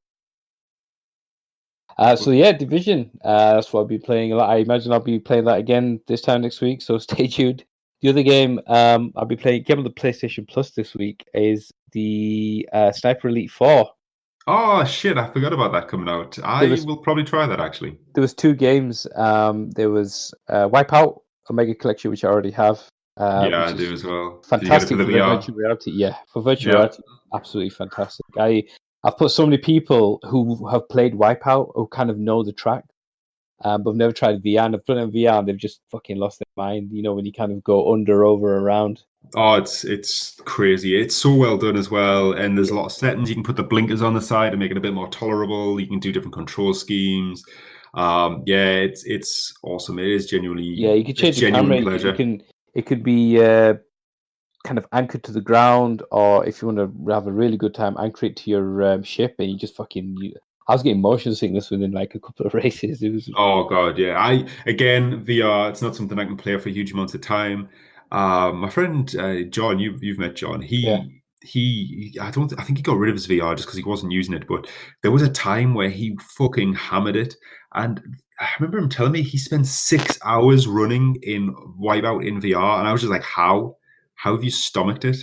So yeah, Division. That's what I'll be playing a lot. I imagine I'll be playing that again this time next week. So stay tuned. The other game I'll be playing game on the PlayStation Plus this week is the Sniper Elite 4. Oh shit, I forgot about that coming out. There I was will probably try that actually. there was two games. There was Wipeout Omega Collection, which I already have, Yeah, which I do is as well. Did you get it for fantastic the for the VR? virtual reality. Yeah, for virtual Yeah. reality, absolutely fantastic. I've put so many people who have played Wipeout who kind of know the track, but have never tried VR. And I've put it in VR, and they've just fucking lost their mind. You know, when you kind of go under, over, around. Oh, it's crazy. It's so well done as well, and there's a lot of settings. You can put the blinkers on the side and make it a bit more tolerable. You can do different control schemes. Yeah, it's awesome. It is Yeah, you can a change the genuine camera. You pleasure. can it could be kind of anchored to the ground, or if you want to have a really good time, anchor it to your ship, and you just I was getting motion sickness within like a couple of races. It was Oh god, yeah. I again VR. It's not something I can play for huge amounts of time. My friend John, you've met John. yeah, I think he got rid of his VR just because he wasn't using it. But there was a time where he fucking hammered it, and I remember him telling me he spent 6 hours running in Wipeout in VR, and I was just like, how? How have you stomached it?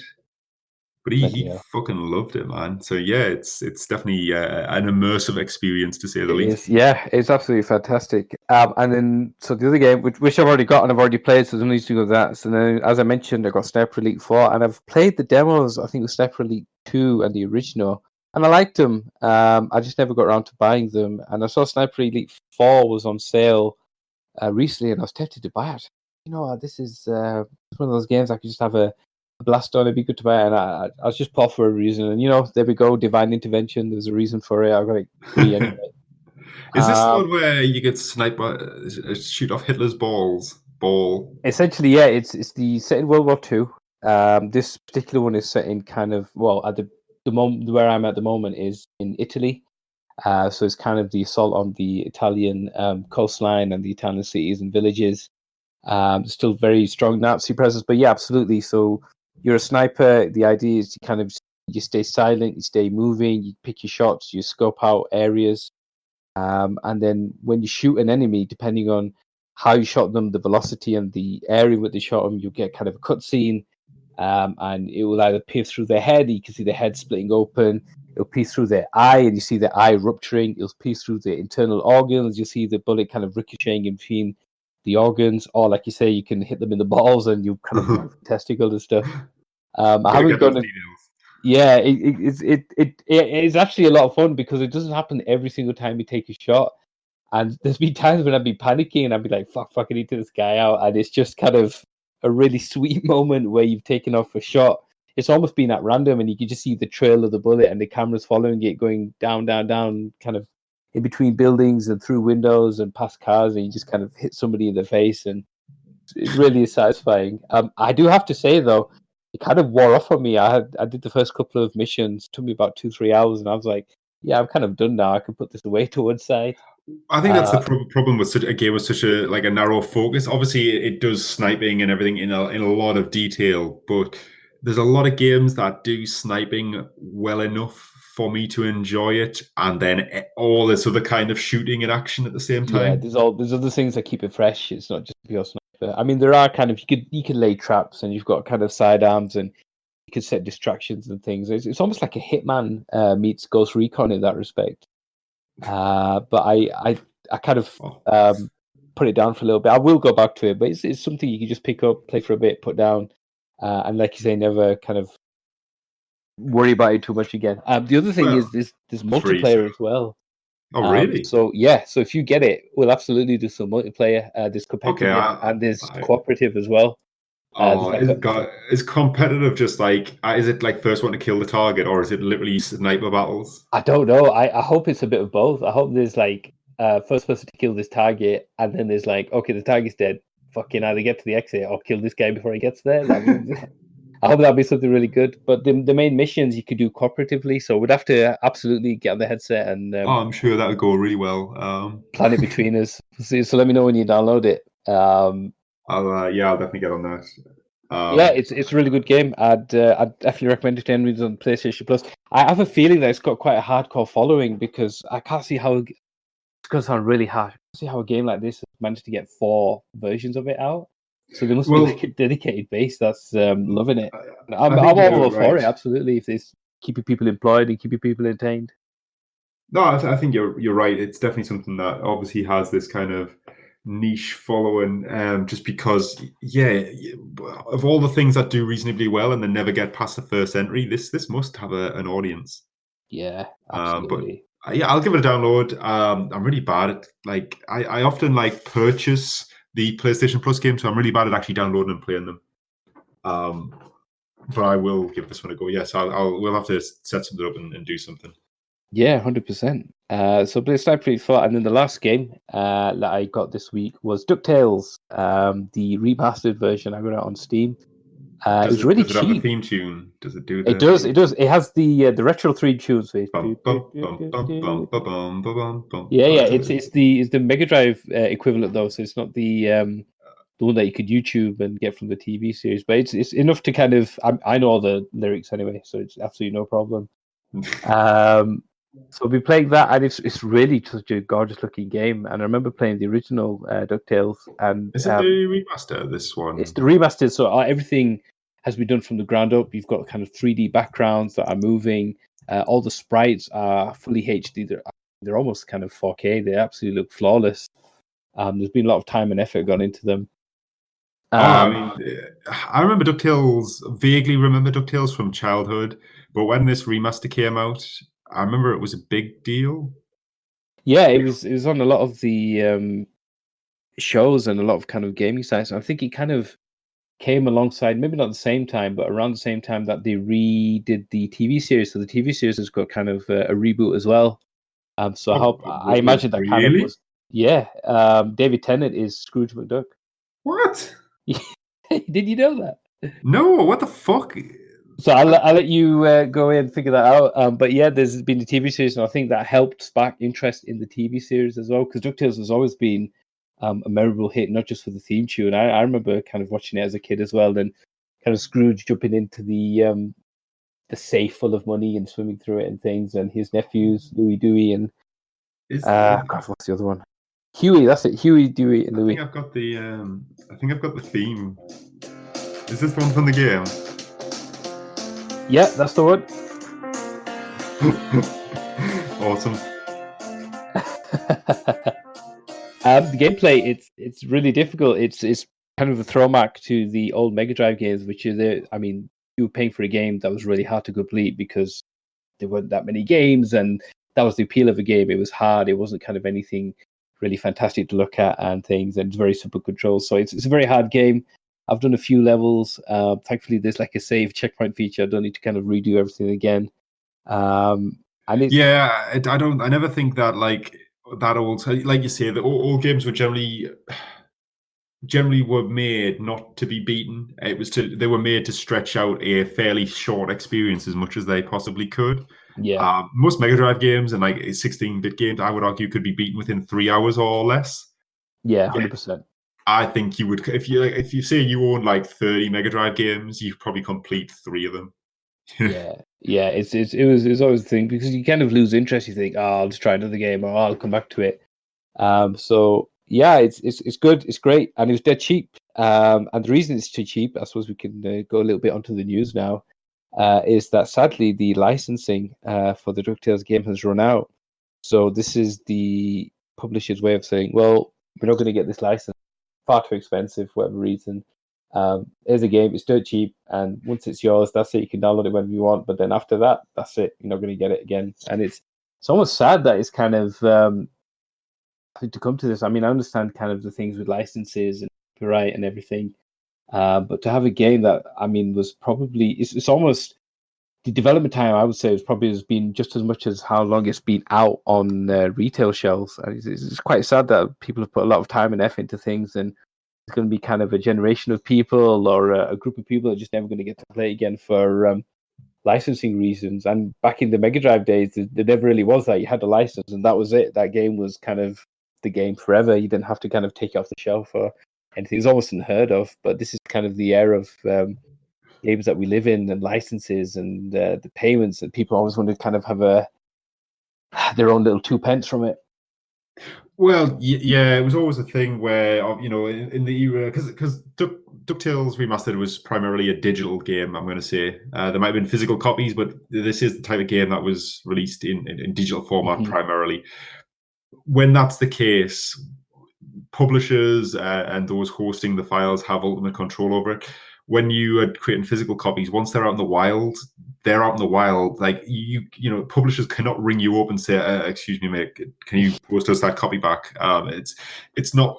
But bloody he hell. fucking loved it, man. So yeah, it's definitely an immersive experience to say the It least. is, yeah, it's absolutely fantastic. And then, so the other game, which I've already got and I've already played, so there's no need to go with that. So then, as I mentioned, I got Sniper Elite 4, and I've played the demos, I think it was Sniper Elite 2 and the original, and I liked them. I just never got around to buying them. And I saw Sniper Elite 4 was on sale recently, and I was tempted to buy it. You know, this is one of those games I could just have a blast on. It'd be good to buy, and I was just pop for a reason. And you know, there we go, divine intervention. There's a reason for it. I got it free anyway. Is this the Um, one where you get sniped by shoot off Hitler's ball? Essentially, yeah, it's the set in World War Two. This particular one is set in kind of at the moment where I'm at the moment is in Italy. So it's kind of the assault on the Italian coastline and the Italian cities and villages. Still very strong Nazi presence, but yeah, absolutely. So you're a sniper. The idea is to kind of you stay silent, you stay moving, you pick your shots, you scope out areas, and then when you shoot an enemy, depending on how you shot them, the velocity and the area where they shot them, you get kind of a cutscene, and it will either pierce through their head. You can see their head splitting open. It'll pierce through their eye, and you see their eye rupturing. It'll pierce through the internal organs. You see the bullet kind of ricocheting in between the organs, or like you say, you can hit them in the balls, and you kind of remove the testicle and stuff. I Gotta haven't get those gone. details. Yeah, it's actually a lot of fun because it doesn't happen every single time you take a shot. And there's been times when I'd be panicking and I'd be like, fuck, I need to this guy out. And it's just kind of a really sweet moment where you've taken off a shot. It's almost been at random and you can just see the trail of the bullet and the camera's following it going down, down, down, kind of in between buildings and through windows and past cars. And you just kind of hit somebody in the face. And it really is satisfying. I do have to say, though, it kind of wore off on me. I did the first couple of missions, took me about 2-3 hours, and I was like, yeah, I'm kind of done now. I can put this away to one side. I think that's the Uh, problem with such a game with such a like a narrow focus. Obviously, it does sniping and everything in a lot of detail, but there's a lot of games that do sniping well enough for me to enjoy it, and then all this other kind of shooting and action at the same yeah, time. there's other things that keep it fresh. It's not just pure sniper. I mean, there are kind of you could lay traps and you've got kind of sidearms and you can set distractions and things. It's almost like a Hitman meets Ghost Recon in that respect. But I kind of put it down for a little bit. I will go back to it, but it's something you can just pick up, play for a bit, put down, and like you say, never kind of worry about it too much again. The other thing is there's multiplayer as well. Oh, really? So if you get it, we'll absolutely do some multiplayer. There's competitive and there's cooperative as well. Is competitive just like is it like first one to kill the target, or is it literally sniper battles? I don't know. I hope it's a bit of both. I hope there's like first person to kill this target, and then there's like, okay, the target's dead. Fucking either get to the exit or kill this guy before he gets there. I hope that'll be something really good. But the main missions you could do cooperatively, so we'd have to absolutely get on the headset and. I'm sure that would go really well. Plan it between us. So let me know when you download it. I'll definitely get on that. It's a really good game. I'd definitely recommend it to anyone who's on PlayStation Plus. I have a feeling that it's got quite a hardcore following because I can't see how it's going to sound really harsh. I can't see how a game like this has managed to get 4 versions of it out. So there must be like a dedicated base that's loving it. I'm all for it, absolutely. If it's keeping people employed and keeping people entertained. No, I think you're right. It's definitely something that obviously has this kind of niche following, just because, of all the things that do reasonably well and then never get past the first entry, this must have an audience. Yeah, absolutely. But I'll give it a download. I'm really bad at I often purchase the PlayStation Plus games, so I'm really bad at actually downloading and playing them. But I will give this one a go. Yes, we'll have to set something up and do something. Yeah, 100%. So Blaze Sniper pretty far, and then the last game that I got this week was DuckTales, the remastered version. I got it on Steam. It was really cheap. Does it have a theme tune? Does it do that? It does. It does. It has the retro theme tunes. Yeah. It's the Mega Drive equivalent though, so it's not the one that you could YouTube and get from the TV series. But it's enough to kind of. I know all the lyrics anyway, so it's absolutely no problem. So we'll be playing that, and it's really such a gorgeous looking game. And I remember playing the original DuckTales. And is it the remaster? This one? It's the remastered, so everything has been done from the ground up. You've got kind of 3D backgrounds that are moving. All the sprites are fully HD. They're almost kind of 4K. They absolutely look flawless. There's been a lot of time and effort gone into them. I remember DuckTales. Vaguely remember DuckTales from childhood, but when this remaster came out, I remember it was a big deal. Yeah, it was on a lot of the shows and a lot of kind of gaming sites. I think it kind of came alongside, maybe not the same time, but around the same time that they redid the TV series. So the TV series has got kind of a reboot as well. I imagine that kind of was. Yeah, David Tennant is Scrooge McDuck. What? Did you know that? No, what the fuck? So I'll let you go in and figure that out. But yeah, there's been the TV series, and I think that helped spark interest in the TV series as well, because DuckTales has always been a memorable hit, not just for the theme tune. I remember kind of watching it as a kid as well, then kind of Scrooge jumping into the safe full of money and swimming through it and things, and his nephews, Louie, Dewey, and God, what's the other one? Huey, that's it. Huey, Dewey, and Louie. I think I've got the theme. Is this the one from the game? Yeah, that's the one. Awesome. The gameplay, it's really difficult. It's kind of a throwback to the old Mega Drive games, which is you were paying for a game that was really hard to complete because there weren't that many games, and that was the appeal of the game. It was hard. It wasn't kind of anything really fantastic to look at and things, and it's very simple controls. So it's a very hard game. I've done a few levels. Thankfully, there's like a save checkpoint feature. I don't need to kind of redo everything again. I never think that that old, like you say, the old games were generally were made not to be beaten. They were made to stretch out a fairly short experience as much as they possibly could. Yeah. Most Mega Drive games and 16-bit games, I would argue, could be beaten within 3 hours or less. Yeah, 100%. I think you would, if you say you own 30 Mega Drive games, you probably complete 3 of them. yeah. It was always the thing, because you kind of lose interest. You think, I'll just try another game, or I'll come back to it. So yeah, it's good, it's great, and it was dead cheap. And the reason it's too cheap, I suppose we can go a little bit onto the news now. is that sadly the licensing for the DuckTales game has run out. So this is the publisher's way of saying, well, we're not going to get this license, far too expensive for whatever reason. Here's a game, it's dirt cheap, and once it's yours, that's it. You can download it whenever you want, but then after that, that's it. You're not going to get it again. And it's almost sad that it's kind of to come to this. I mean, I understand kind of the things with licenses and copyright and everything, but to have a game that, I mean, was probably it's almost the development time, I would say, has probably has been just as much as how long it's been out on retail shelves. And it's quite sad that people have put a lot of time and effort into things, and it's going to be kind of a generation of people or a group of people that are just never going to get to play again for licensing reasons. And back in the Mega Drive days, there never really was that. You had a license, and that was it. That game was kind of the game forever. You didn't have to kind of take it off the shelf or anything. It's almost unheard of. But this is kind of the era of games that we live in, and licenses and the payments, and people always want to kind of have their own little 2 pence from it. Well, yeah, it was always a thing where, in the era, because DuckTales Remastered was primarily a digital game, I'm going to say. There might have been physical copies, but this is the type of game that was released in digital format primarily. When that's the case, publishers and those hosting the files have ultimate control over it. When you are creating physical copies, once they're out in the wild, they're out in the wild. Like publishers cannot ring you up and say, "Excuse me, mate, can you post us that copy back?" It's not.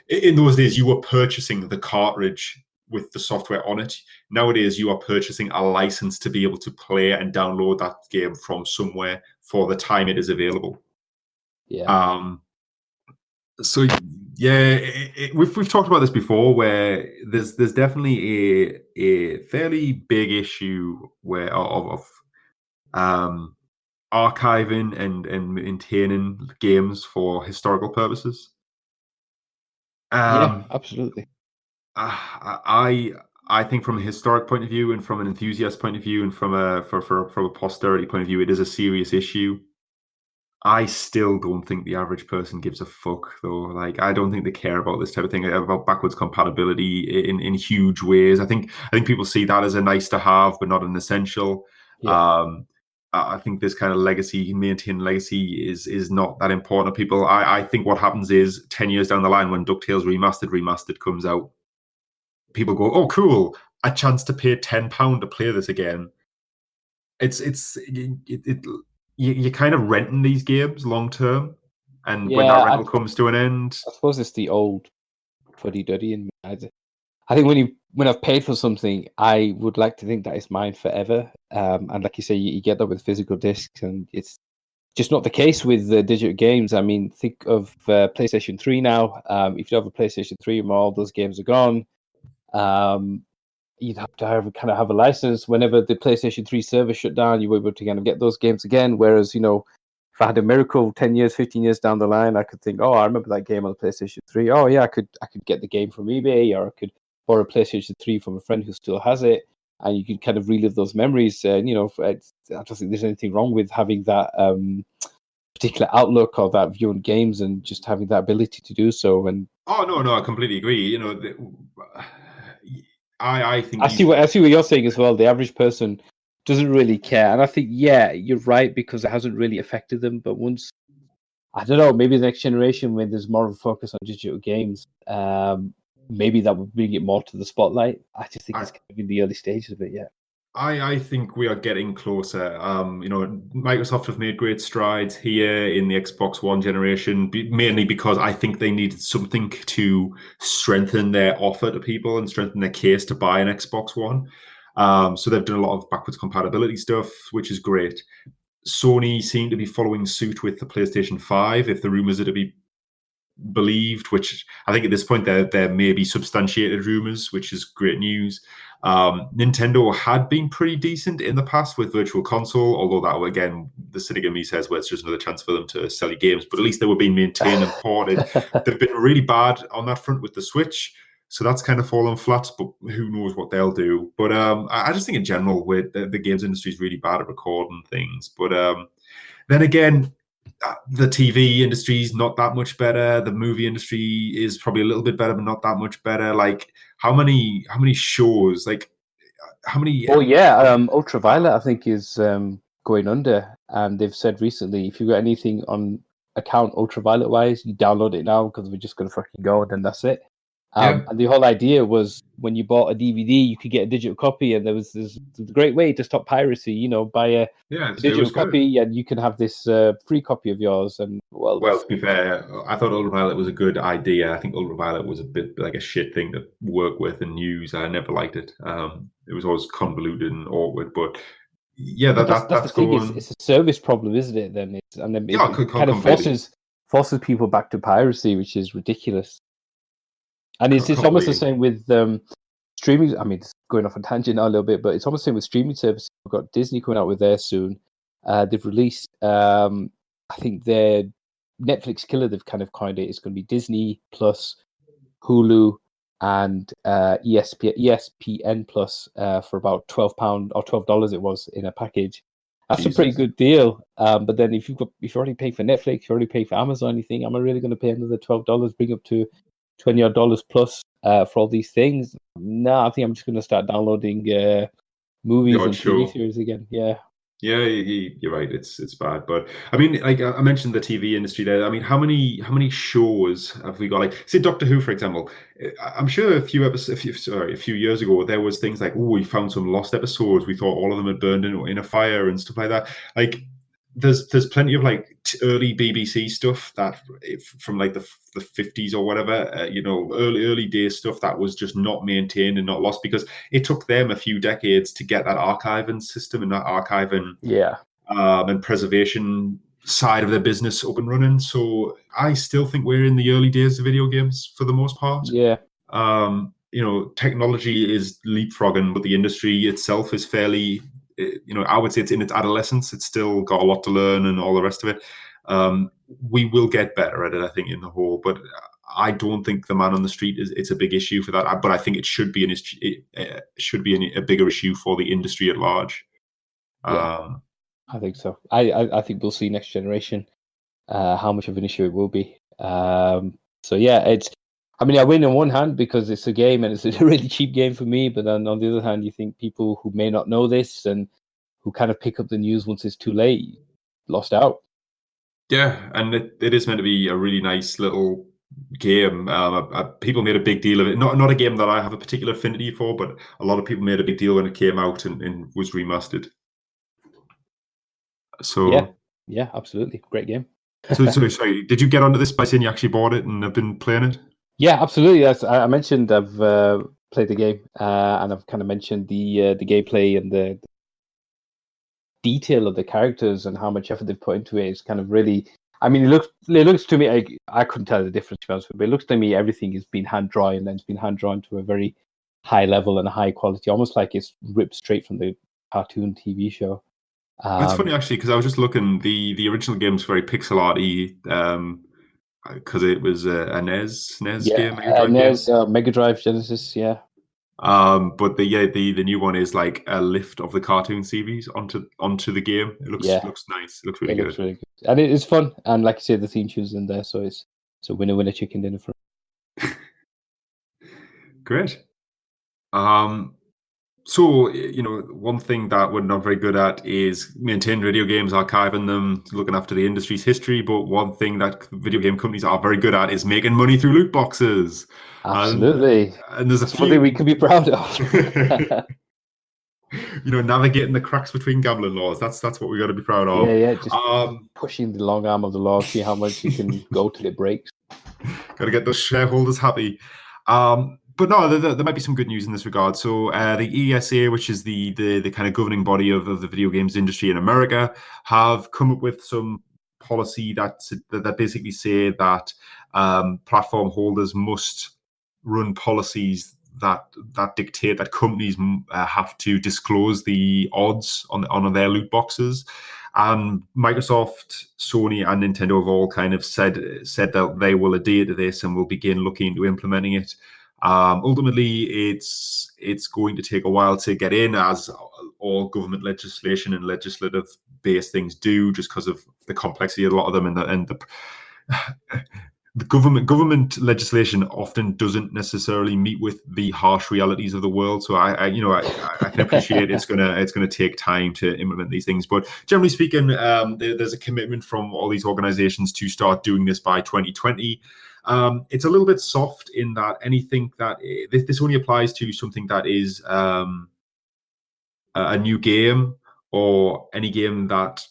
In those days, you were purchasing the cartridge with the software on it. Nowadays, you are purchasing a license to be able to play and download that game from somewhere for the time it is available. Yeah. So yeah, we've talked about this before, where there's definitely a fairly big issue of archiving and maintaining games for historical purposes. Yeah, absolutely. I think from a historic point of view, and from an enthusiast point of view, and from a posterity point of view, it is a serious issue. I still don't think the average person gives a fuck, though. Like, I don't think they care about this type of thing, about backwards compatibility in huge ways. I think people see that as a nice to have, but not an essential. Yeah. I think this kind of maintaining legacy is not that important to people. I think what happens is 10 years down the line, when DuckTales Remastered comes out, people go, "Oh, cool! A chance to pay £10 to play this again." You're kind of renting these games long term, and when that rental comes to an end, I suppose it's the old fuddy-duddy in me. I think when I've paid for something, I would like to think that it's mine forever. And like you say, you get that with physical discs, and it's just not the case with digital games. I mean, think of PlayStation 3 now. If you have a PlayStation 3, all those games are gone. You'd have to have a license. Whenever the PlayStation 3 server shut down, you were able to kind of get those games again. Whereas, if I had a miracle 10 years, 15 years down the line, I could think, oh, I remember that game on the PlayStation 3. Oh, yeah, I could get the game from eBay, or I could borrow a PlayStation 3 from a friend who still has it, and you could kind of relive those memories. I don't think there's anything wrong with having that particular outlook or that view on games, and just having that ability to do so. And no, I completely agree. I think I see what you're saying as well. The average person doesn't really care, and I think you're right, because it hasn't really affected them. But once, I don't know, maybe the next generation, when there's more of a focus on digital games, maybe that would bring it more to the spotlight. I just think it's kind of in the early stages of it. Yeah. I think we are getting closer. Microsoft have made great strides here in the Xbox One generation, mainly because I think they needed something to strengthen their offer to people and strengthen their case to buy an Xbox One. So they've done a lot of backwards compatibility stuff, which is great. Sony seem to be following suit with the PlayStation 5, if the rumors are to be believed, which I think at this point there may be substantiated rumors, which is great news. Nintendo had been pretty decent in the past with Virtual Console, although that, again, the cynic in me says, well, it's just another chance for them to sell you games, but at least they were being maintained and ported. They've been really bad on that front with the Switch, so that's kind of fallen flat, but who knows what they'll do. But I just think in general, the games industry is really bad at recording things. But then again, the TV industry is not that much better. The movie industry is probably a little bit better, but not that much better. Like, how many shows? Like, how many? Oh yeah, Ultraviolet I think is going under, and they've said recently if you've got anything on account Ultraviolet wise, you download it now because we're just gonna fucking go, and then that's it. Yeah. And the whole idea was when you bought a DVD, you could get a digital copy, and there was this great way to stop piracy. You know, buy a Yeah, it digital was good. copy, and you can have this free copy of yours. And well, To be fair, I thought Ultraviolet was a good idea. I think Ultraviolet was a bit like a shit thing to work with and use. I never liked it. It was always convoluted and awkward. But yeah, but that's the that's thing. going. It's a service problem, isn't it? Then and then Yeah, it kind of completely. forces people back to piracy, which is ridiculous. And it's almost Completely. the same with streaming. I mean, it's going off a tangent now a little bit, but it's almost the same with streaming services. We've got Disney coming out with theirs soon. They've released, I think their Netflix killer, they've kind of coined it. It's going to be Disney plus Hulu and ESPN plus for about £12 or $12 it was in a package. That's a pretty Jesus. good deal. But then if you're already paying for Netflix, you're already paying for Amazon, you think, am I really going to pay another $12, bring up to $20 plus for all these things? No, I think I'm just going to start downloading movies odd and TV show. series again. Yeah. Yeah, you're right. It's bad, but I mean, like I mentioned the TV industry there. I mean, how many shows have we got? Like, say Doctor Who, for example. I'm sure a few years ago, there was things like, oh, we found some lost episodes. We thought all of them had burned in a fire and stuff like that. Like, there's plenty of like early BBC stuff that from like the 50s or whatever, early days stuff that was just not maintained and not lost because it took them a few decades to get that archiving system and that archiving and preservation side of their business up and running. So I still think we're in the early days of video games for the most part. Yeah. Technology is leapfrogging, but the industry itself is fairly, I would say it's in its adolescence. It's still got a lot to learn and all the rest of it. We will get better at it, I think, in the whole. But I don't think the man on the street it's a big issue for that. But I think it should be a bigger issue for the industry at large. Yeah, I think so. I think we'll see next generation how much of an issue it will be. So yeah, I win on one hand because it's a game and it's a really cheap game for me, but then on the other hand, you think people who may not know this and who kind of pick up the news once it's too late, lost out. Yeah, and it is meant to be a really nice little game. People made a big deal of it. Not a game that I have a particular affinity for, but a lot of people made a big deal when it came out and was remastered. So yeah, absolutely, great game. so sorry, did you get onto this by saying you actually bought it and have been playing it? Yeah, absolutely. Yes, I mentioned I've played the game, and I've kind of mentioned the gameplay and the detail of the characters and how much effort they've put into it. It's kind of really. I mean, it looks to me. I couldn't tell the difference, to be honest with you, but it looks to me everything has been hand drawn and it's been hand drawn to a very high level and high quality, almost like it's ripped straight from the cartoon TV show. That's funny actually, because I was just looking. The original game's very pixel arty, because it was a NES game, Mega Drive NES, game. Mega Drive, Genesis, yeah. But the new one is like a lift of the cartoon series onto the game. It looks nice. It looks really good. Looks really good, and it is fun. And like you say, the theme tune's in there, so it's winner chicken dinner for. Great. So, one thing that we're not very good at is maintaining video games, archiving them, looking after the industry's history. But one thing that video game companies are very good at is making money through loot boxes. Absolutely. And there's something we can be proud of. Navigating the cracks between gambling laws. That's what we got to be proud of. Yeah. Just pushing the long arm of the law, see how much you can go till it breaks. Got to get those shareholders happy. But no, there might be some good news in this regard. So the ESA, which is the kind of governing body of the video games industry in America, have come up with some policy that basically say that platform holders must run policies that dictate that companies have to disclose the odds on their loot boxes. And Microsoft, Sony, and Nintendo have all kind of said that they will adhere to this and will begin looking into implementing it. Ultimately, it's going to take a while to get in, as all government legislation and legislative-based things do, just because of the complexity of a lot of them and the the government legislation often doesn't necessarily meet with the harsh realities of the world. So I can appreciate it's gonna take time to implement these things. But generally speaking, there's a commitment from all these organizations to start doing this by 2020. It's a little bit soft in that anything that this only applies to something that is a new game or any game that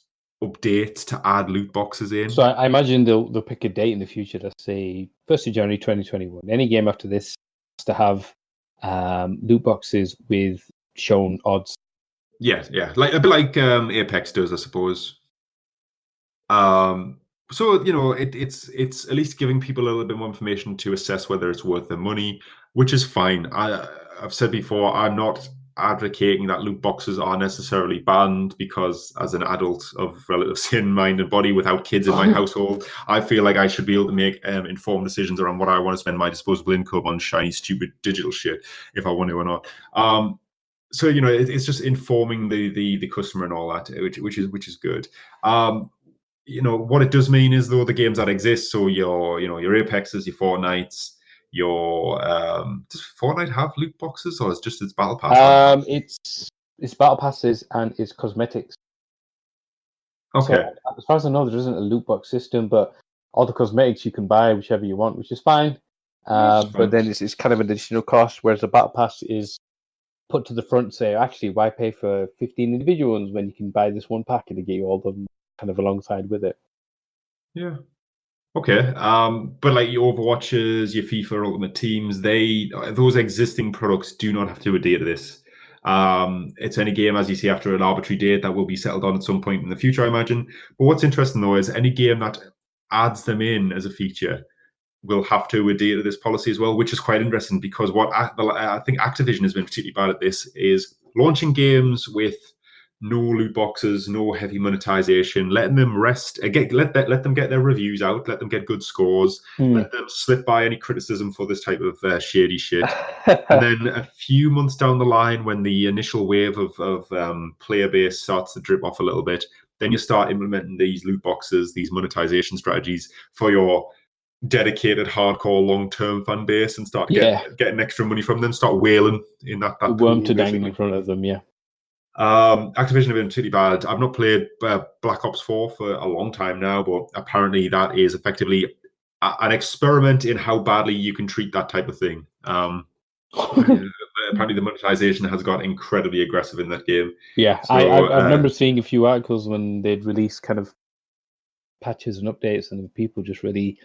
updates to add loot boxes in. So I imagine they'll pick a date in the future. Let's say 1st of January 2021. Any game after this has to have loot boxes with shown odds. Yeah, like a bit like Apex does, I suppose. So it's at least giving people a little bit more information to assess whether it's worth their money, which is fine. I've said before, I'm not advocating that loot boxes are necessarily banned, because as an adult of relative sane mind and body without kids in my household, I feel like I should be able to make informed decisions around what I want to spend my disposable income on shiny, stupid digital shit, if I want to or not. So it's just informing the customer and all that, which is good. What it does mean is, though, the games that exist, so your Apexes, your Fortnites, your does Fortnite have loot boxes, or is just its battle pass? It's battle passes and it's cosmetics. Okay. So, as far as I know, there isn't a loot box system, but all the cosmetics you can buy whichever you want, which is fine. But then it's kind of an additional cost, whereas the battle pass is put to the front, say, actually, why pay for 15 individual ones when you can buy this one pack and they get you all of them kind of alongside with it. Yeah. Okay. But like your Overwatches, your FIFA Ultimate Teams, those existing products do not have to adhere to this. It's any game, as you say, after an arbitrary date that will be settled on at some point in the future, I imagine. But what's interesting, though, is any game that adds them in as a feature will have to adhere to this policy as well, which is quite interesting, because what I think Activision has been particularly bad at this is launching games with no loot boxes, no heavy monetization, letting them rest, let them get their reviews out, let them get good scores, let them slip by any criticism for this type of shady shit. And then a few months down the line, when the initial wave of player base starts to drip off a little bit, then you start implementing these loot boxes, these monetization strategies for your dedicated hardcore long-term fan base, and start getting extra money from them, start whaling in that the worm to dangle in front of them. Activision have been pretty bad. I've not played Black Ops 4 for a long time now, but apparently that is effectively an experiment in how badly you can treat that type of thing. Apparently the monetization has got incredibly aggressive in that game. Yeah, so, I remember seeing a few articles when they'd release kind of patches and updates, and people just really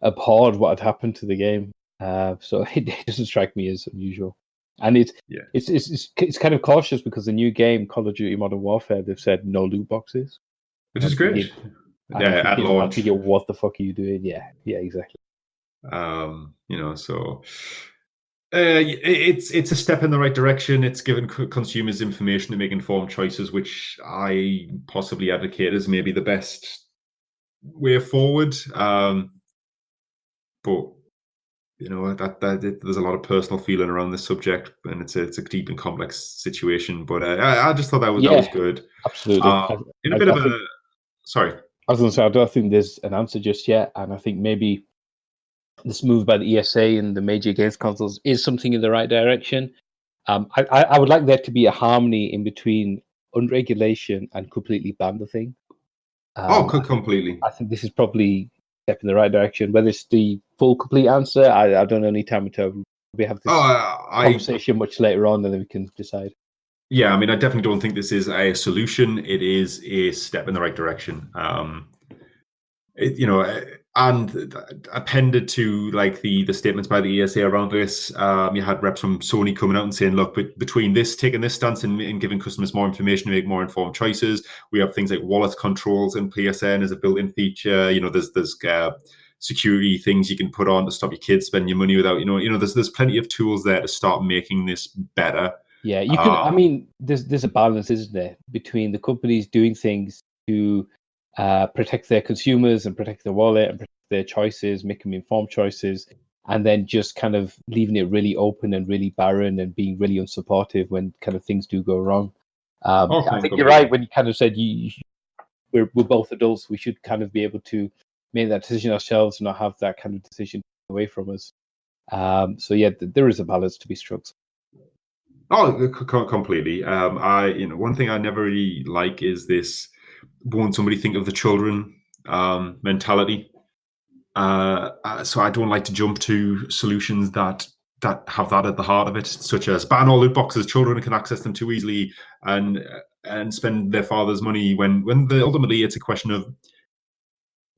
abhorred what had happened to the game. So it doesn't strike me as unusual. And it's kind of cautious, because the new game, Call of Duty Modern Warfare, they've said no loot boxes, which is great. At launch, what the fuck are you doing? Yeah, exactly. So it's a step in the right direction. It's given consumers information to make informed choices, which I possibly advocate as maybe the best way forward. But that there's a lot of personal feeling around this subject, and it's a deep and complex situation. But I just thought that was good. Absolutely. Sorry, I was going to say, I don't think there's an answer just yet, and I think maybe this move by the ESA and the major games consoles is something in the right direction. I would like there to be a harmony in between unregulation and completely ban the thing. Completely. I think this is probably a step in the right direction. Whether it's the full, complete answer, I don't know. Any time until we have this conversation much later on, and then we can decide. Yeah, I mean, I definitely don't think this is a solution. It is a step in the right direction. And appended to like the statements by the ESA around this, you had reps from Sony coming out and saying, look, between taking this stance and giving customers more information to make more informed choices, we have things like wallet controls in PSN as a built-in feature. There's security things you can put on to stop your kids spending your money without, there's plenty of tools there to start making this better. Yeah, you can. I mean, there's a balance, isn't there, between the companies doing things to protect their consumers and protect their wallet and protect their choices, make them informed choices, and then just kind of leaving it really open and really barren and being really unsupportive when kind of things do go wrong. I think you're right when you kind of said we're both adults. We should kind of be able to make that decision ourselves and not have that kind of decision away from us. So yeah, there is a balance to be struck. Oh, completely. One thing I never really like is this won't somebody think of the children mentality. So I don't like to jump to solutions that have that at the heart of it, such as ban all loot boxes. Children can access them too easily and spend their father's money when ultimately it's a question of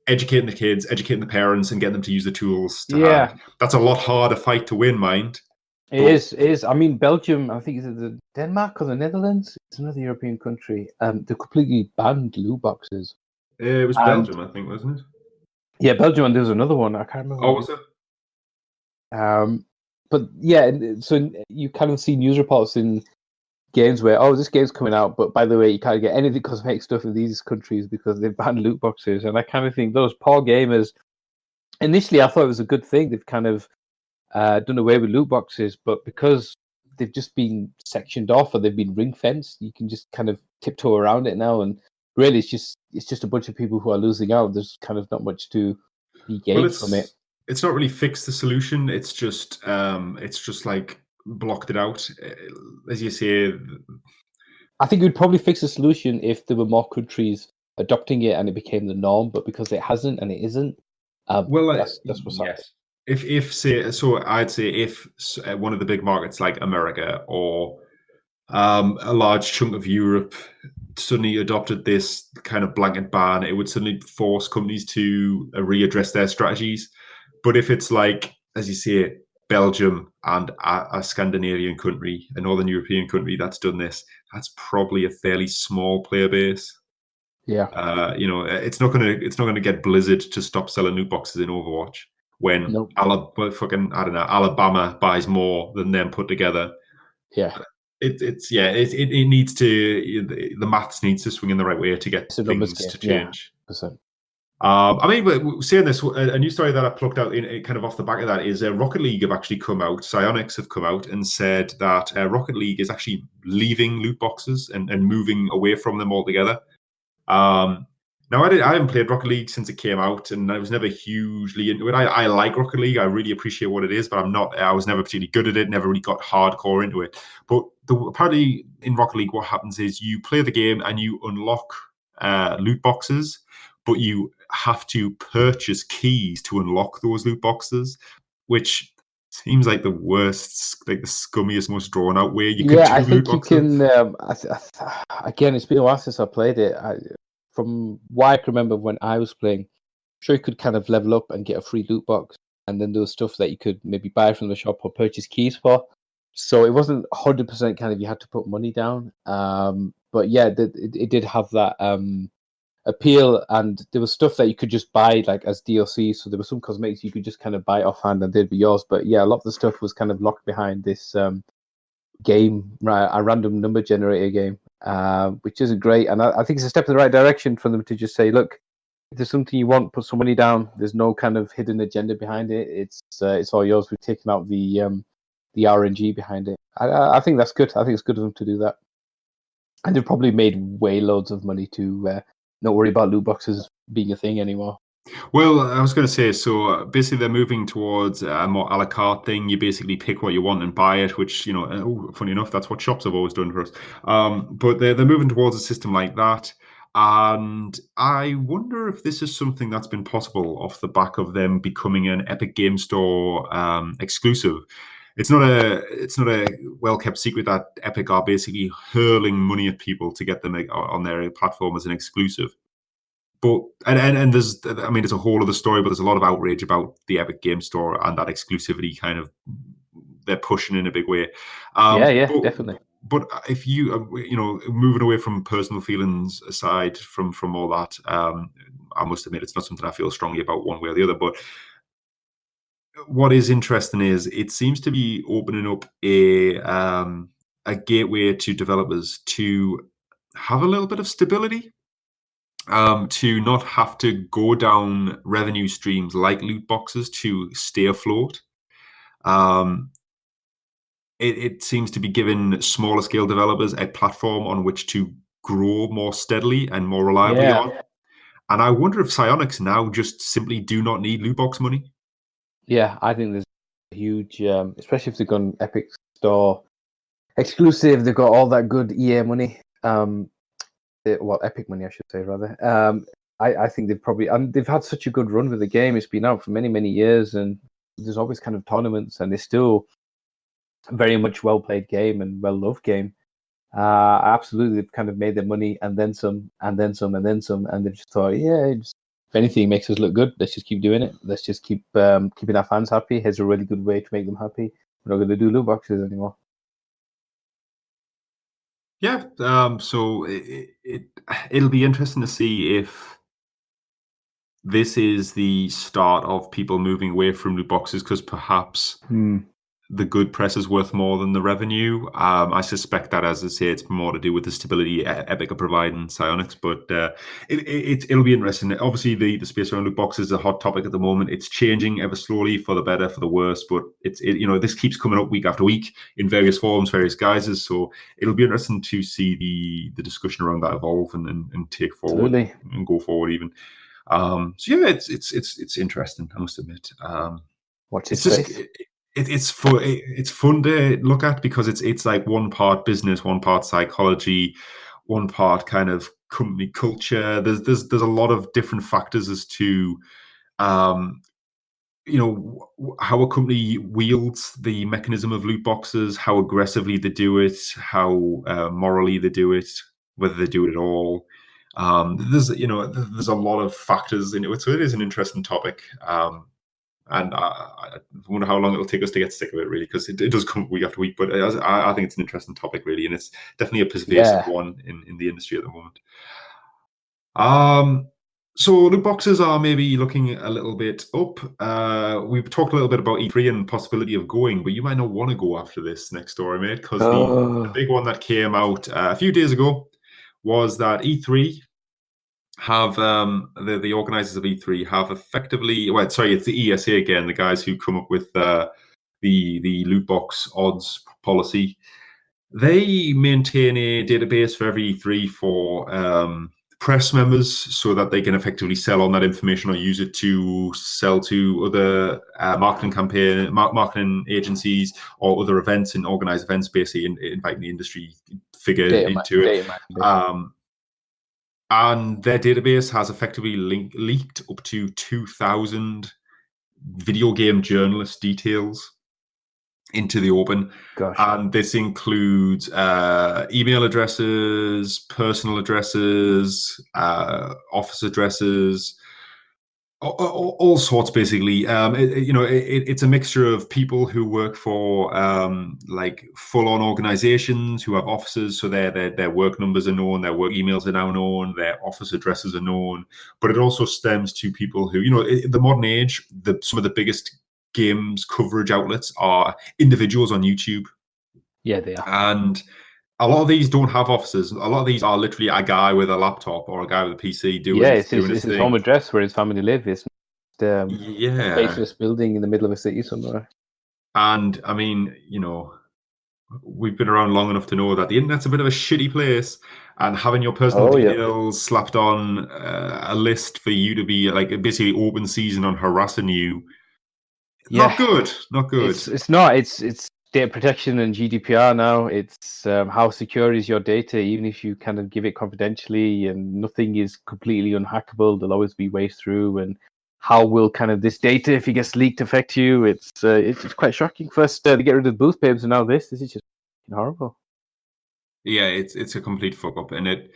educating the kids, educating the parents, and getting them to use the tools to hand. That's a lot harder fight to win, mind. It is. I mean, Belgium, I think, is it the Denmark or the Netherlands? It's another European country. They completely banned loot boxes. It was Belgium, I think, wasn't it? Yeah, Belgium, and there was another one. I can't remember. Oh, was it? But yeah, so you kind of see news reports in games where, oh, this game's coming out, but by the way, you can't get anything cosmetic stuff in these countries because they've banned loot boxes. And I kind of think those poor gamers, initially I thought it was a good thing. They've kind of done away with loot boxes, but because they've just been sectioned off or they've been ring fenced, you can just kind of tiptoe around it now. And really, it's just a bunch of people who are losing out. There's kind of not much to be gained from it. It's not really fixed the solution. It's just like blocked it out, as you say. I think it would probably fix the solution if there were more countries adopting it and it became the norm. But because it hasn't and it isn't, that's what's happening. I'd say if one of the big markets like America or a large chunk of Europe suddenly adopted this kind of blanket ban, it would suddenly force companies to readdress their strategies. But if it's like, as you say, Belgium and a Scandinavian country, a Northern European country that's done this, that's probably a fairly small player base. Yeah. It's not gonna get Blizzard to stop selling loot boxes in Overwatch when Alabama buys more than them put together. Yeah. It needs to, the maths needs to swing in the right way to get things to change. Yeah, I mean, saying this, a new story that I plucked out in kind of off the back of that is Rocket League have actually come out. Psyonix have come out and said that Rocket League is actually leaving loot boxes and moving away from them altogether. Now, I haven't played Rocket League since it came out, and I was never hugely into it. I like Rocket League. I really appreciate what it is, but I was never particularly good at it, never really got hardcore into it. But apparently in Rocket League, what happens is you play the game and you unlock loot boxes, but you have to purchase keys to unlock those loot boxes, which seems like the worst, like the scummiest, most drawn out way you can do I think loot boxes. You can. Again, it's been a while since I played it. From what I can remember when I was playing, I'm sure you could kind of level up and get a free loot box, and then there was stuff that you could maybe buy from the shop or purchase keys for. So it wasn't 100% kind of you had to put money down. But yeah, it did have that appeal, and there was stuff that you could just buy like as DLC. So there were some cosmetics you could just kind of buy offhand and they'd be yours. But yeah, a lot of the stuff was kind of locked behind this game, a random number generator game, which isn't great. And I think it's a step in the right direction for them to just say, look, if there's something you want, put some money down. There's no kind of hidden agenda behind it. It's all yours. We've taken out the RNG behind it. I think that's good. I think it's good of them to do that. And they've probably made way loads of money to not worry about loot boxes being a thing anymore. Well, I was going to say, so basically they're moving towards a more a la carte thing. You basically pick what you want and buy it, which, funny enough, that's what shops have always done for us. But they're moving towards a system like that. And I wonder if this is something that's been possible off the back of them becoming an Epic Game Store exclusive. It's not a well-kept secret that Epic are basically hurling money at people to get them on their platform as an exclusive. But and there's, I mean, it's a whole other story, but there's a lot of outrage about the Epic Game Store and that exclusivity kind of they're pushing in a big way. Definitely. But if you moving away from personal feelings aside from all that, I must admit it's not something I feel strongly about one way or the other. But what is interesting is it seems to be opening up a gateway to developers to have a little bit of stability. To not have to go down revenue streams like loot boxes to stay afloat. It seems to be giving smaller scale developers a platform on which to grow more steadily and more reliably on. And I wonder if Psyonix now just simply do not need loot box money. Yeah, I think there's a huge, especially if they've gone Epic Store exclusive, they've got all that good EA money. Epic money, I should say, rather. I think they've had such a good run with the game. It's been out for many, many years, and there's always kind of tournaments, and it's still a very much well played game and well loved game. Absolutely, they've kind of made their money and then some, and then some, and then some, and they just thought, if anything makes us look good, let's just keep doing it. Let's just keep keeping our fans happy. Here's a really good way to make them happy. We're not going to do loot boxes anymore. Yeah, so it'll be interesting to see if this is the start of people moving away from loot boxes, because perhaps the good press is worth more than the revenue. I suspect that, as I say, it's more to do with the stability Epic are providing Psyonix, but it'll be interesting. Obviously, the space around loot boxes is a hot topic at the moment. It's changing ever slowly, for the better, for the worse, but this keeps coming up week after week in various forms, various guises. So it'll be interesting to see the discussion around that evolve and take forward. Absolutely. And go forward even. So yeah, it's interesting, I must admit. Watch It's this just space. it's fun to look at, because it's like one part business, one part psychology, one part kind of company culture. There's a lot of different factors as to how a company wields the mechanism of loot boxes, how aggressively they do it, how morally they do it, whether they do it at all. There's a lot of factors in it, so it is an interesting topic. And I wonder how long it'll take us to get sick of it, really, because it does come week after week. But I think it's an interesting topic, really, and it's definitely a pervasive one in the industry at the moment. So loot boxes are maybe looking a little bit up. We've talked a little bit about E3 and possibility of going, but you might not want to go after this next story, mate, because the big one that came out a few days ago was that E3 have the organizers of E3 have effectively, it's the ESA again, the guys who come up with the loot box odds policy. They maintain a database for every E3 for press members, so that they can effectively sell on that information or use it to sell to other marketing agencies or other events, and organize events, basically inviting the industry figure into it. And their database has effectively leaked up to 2,000 video game journalist details into the open. Gosh. And this includes email addresses, personal addresses, office addresses, all sorts, basically. It's a mixture of people who work for like full-on organizations who have offices, so their work numbers are known, their work emails are now known, their office addresses are known. But it also stems to people who, in the modern age, some of the biggest games coverage outlets are individuals on YouTube. Yeah, they are. And a lot of these don't have offices. A lot of these are literally a guy with a laptop or a guy with a PC doing his thing. It's his home address where his family live. It's a faceless building in the middle of a city somewhere. And I mean, we've been around long enough to know that the internet's a bit of a shitty place, and having your personal details slapped on a list for you to be like basically open season on harassing you. Not good. It's not. It's data protection and GDPR now. It's how secure is your data, even if you kind of give it confidentially, and nothing is completely unhackable. There'll always be ways through. And how will kind of this data, if it gets leaked, affect you? It's quite shocking. First, they get rid of booth papers, and now this. This is just horrible. Yeah, it's a complete fuck up, and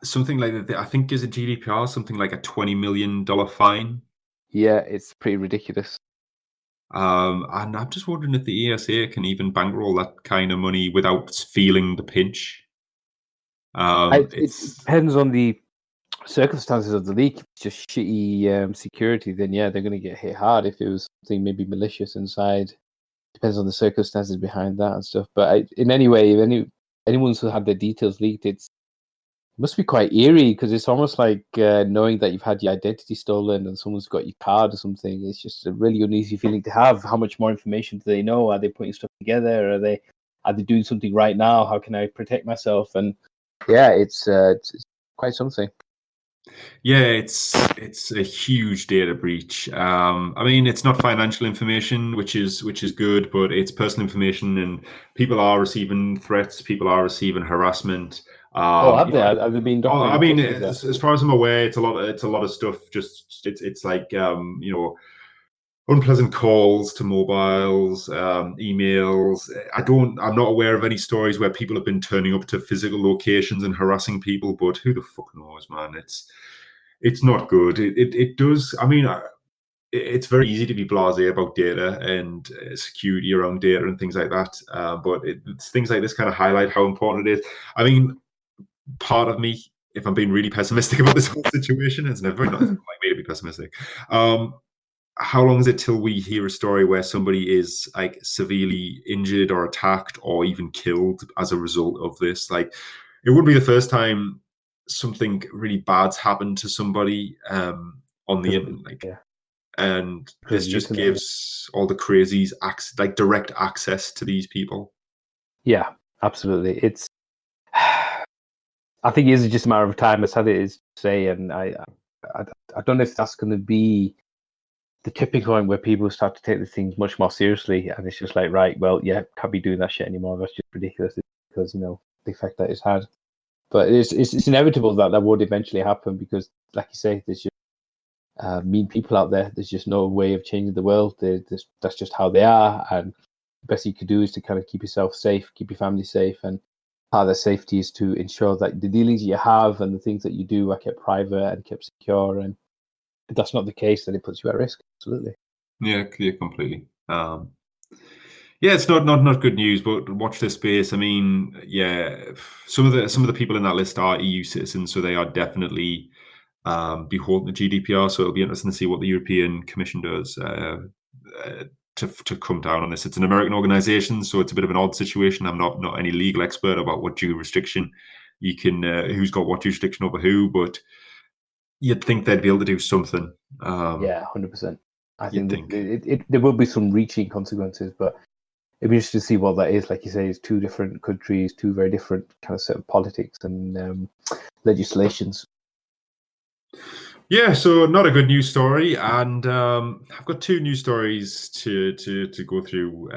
something like that. I think is a GDPR something like a $20 million fine. Yeah, it's pretty ridiculous. And I'm just wondering if the ESA can even bankroll that kind of money without feeling the pinch. It depends on the circumstances of the leak. If it's just shitty security, then yeah, they're going to get hit hard. If it was something maybe malicious inside, depends on the circumstances behind that and stuff. But in any way, if anyone's who had their details leaked, it must be quite eerie, because it's almost like knowing that you've had your identity stolen and someone's got your card or something. It's just a really uneasy feeling to have. How much more information do they know? Are they putting stuff together? Are they doing something right now? How can I protect myself? And yeah, it's quite something. Yeah, it's a huge data breach. I mean, it's not financial information, which is good, but it's personal information, and people are receiving threats. People are receiving harassment. Oh, have You they? know, Have there been I documented mean, cases of that? as far as I'm aware, it's a lot of stuff. Just it's like you know, unpleasant calls to mobiles, emails. I'm not aware of any stories where people have been turning up to physical locations and harassing people, but who the fuck knows, man? It's not good. It does. I mean, it's very easy to be blasé about data and security around data and things like that. But it's things like this kind of highlight how important it is. I mean, part of me, if I'm being really pessimistic about this whole situation, it's never not like me to be pessimistic. How long is it till we hear a story where somebody is like severely injured or attacked or even killed as a result of this? Like, it would be the first time something really bad's happened to somebody on the Because of it, internet. Like, yeah, and because of this the just internet. gives all the crazies like direct access to these people. Yeah, absolutely. It's. I think it is just a matter of time, as sad it is to say, and I don't know if that's going to be the tipping point where people start to take the things much more seriously, and it's just like, right, well, yeah, can't be doing that shit anymore. That's just ridiculous because the effect that it's had. But it's inevitable that would eventually happen because, like you say, there's just mean people out there. There's just no way of changing the world. That's just how they are, and the best you could do is to kind of keep yourself safe, keep your family safe, and part of that safety is to ensure that the dealings you have and the things that you do are kept private and kept secure. And if that's not the case, then it puts you at risk. Absolutely. Yeah, completely. Yeah, it's not good news, but watch this space. I mean, yeah, some of the people in that list are EU citizens, so they are definitely beholden to GDPR. So it'll be interesting to see what the European Commission does to come down on this. It's an American organization, so it's a bit of an odd situation. I'm not any legal expert about what jurisdiction you can, who's got what jurisdiction over who, but you'd think they'd be able to do something. Yeah, 100%. I You'd think think. there will be some reaching consequences, but it'd be interesting to see what that is. Like you say, it's two different countries, two very different kind of set of politics and legislations. Yeah, so not a good news story, and I've got two news stories to go through.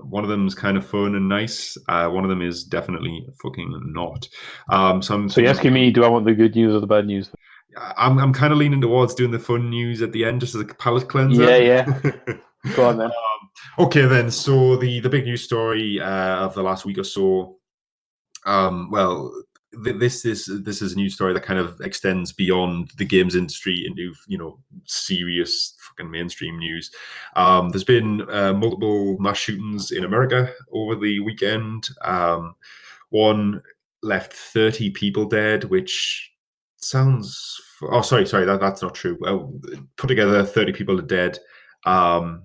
One of them is kind of fun and nice. One of them is definitely fucking not. So I'm So you're thinking asking me, do I want the good news or the bad news? I'm kind of leaning towards doing the fun news at the end, just as a palate cleanser. Yeah. Go on then. Okay, then. So the big news story of the last week or so. Well, this is a news story that kind of extends beyond the games industry into serious fucking mainstream news. There's been multiple mass shootings in America over the weekend. One left 30 people dead, which sounds. Oh, sorry, that's not true. Well, put together 30 people are dead. And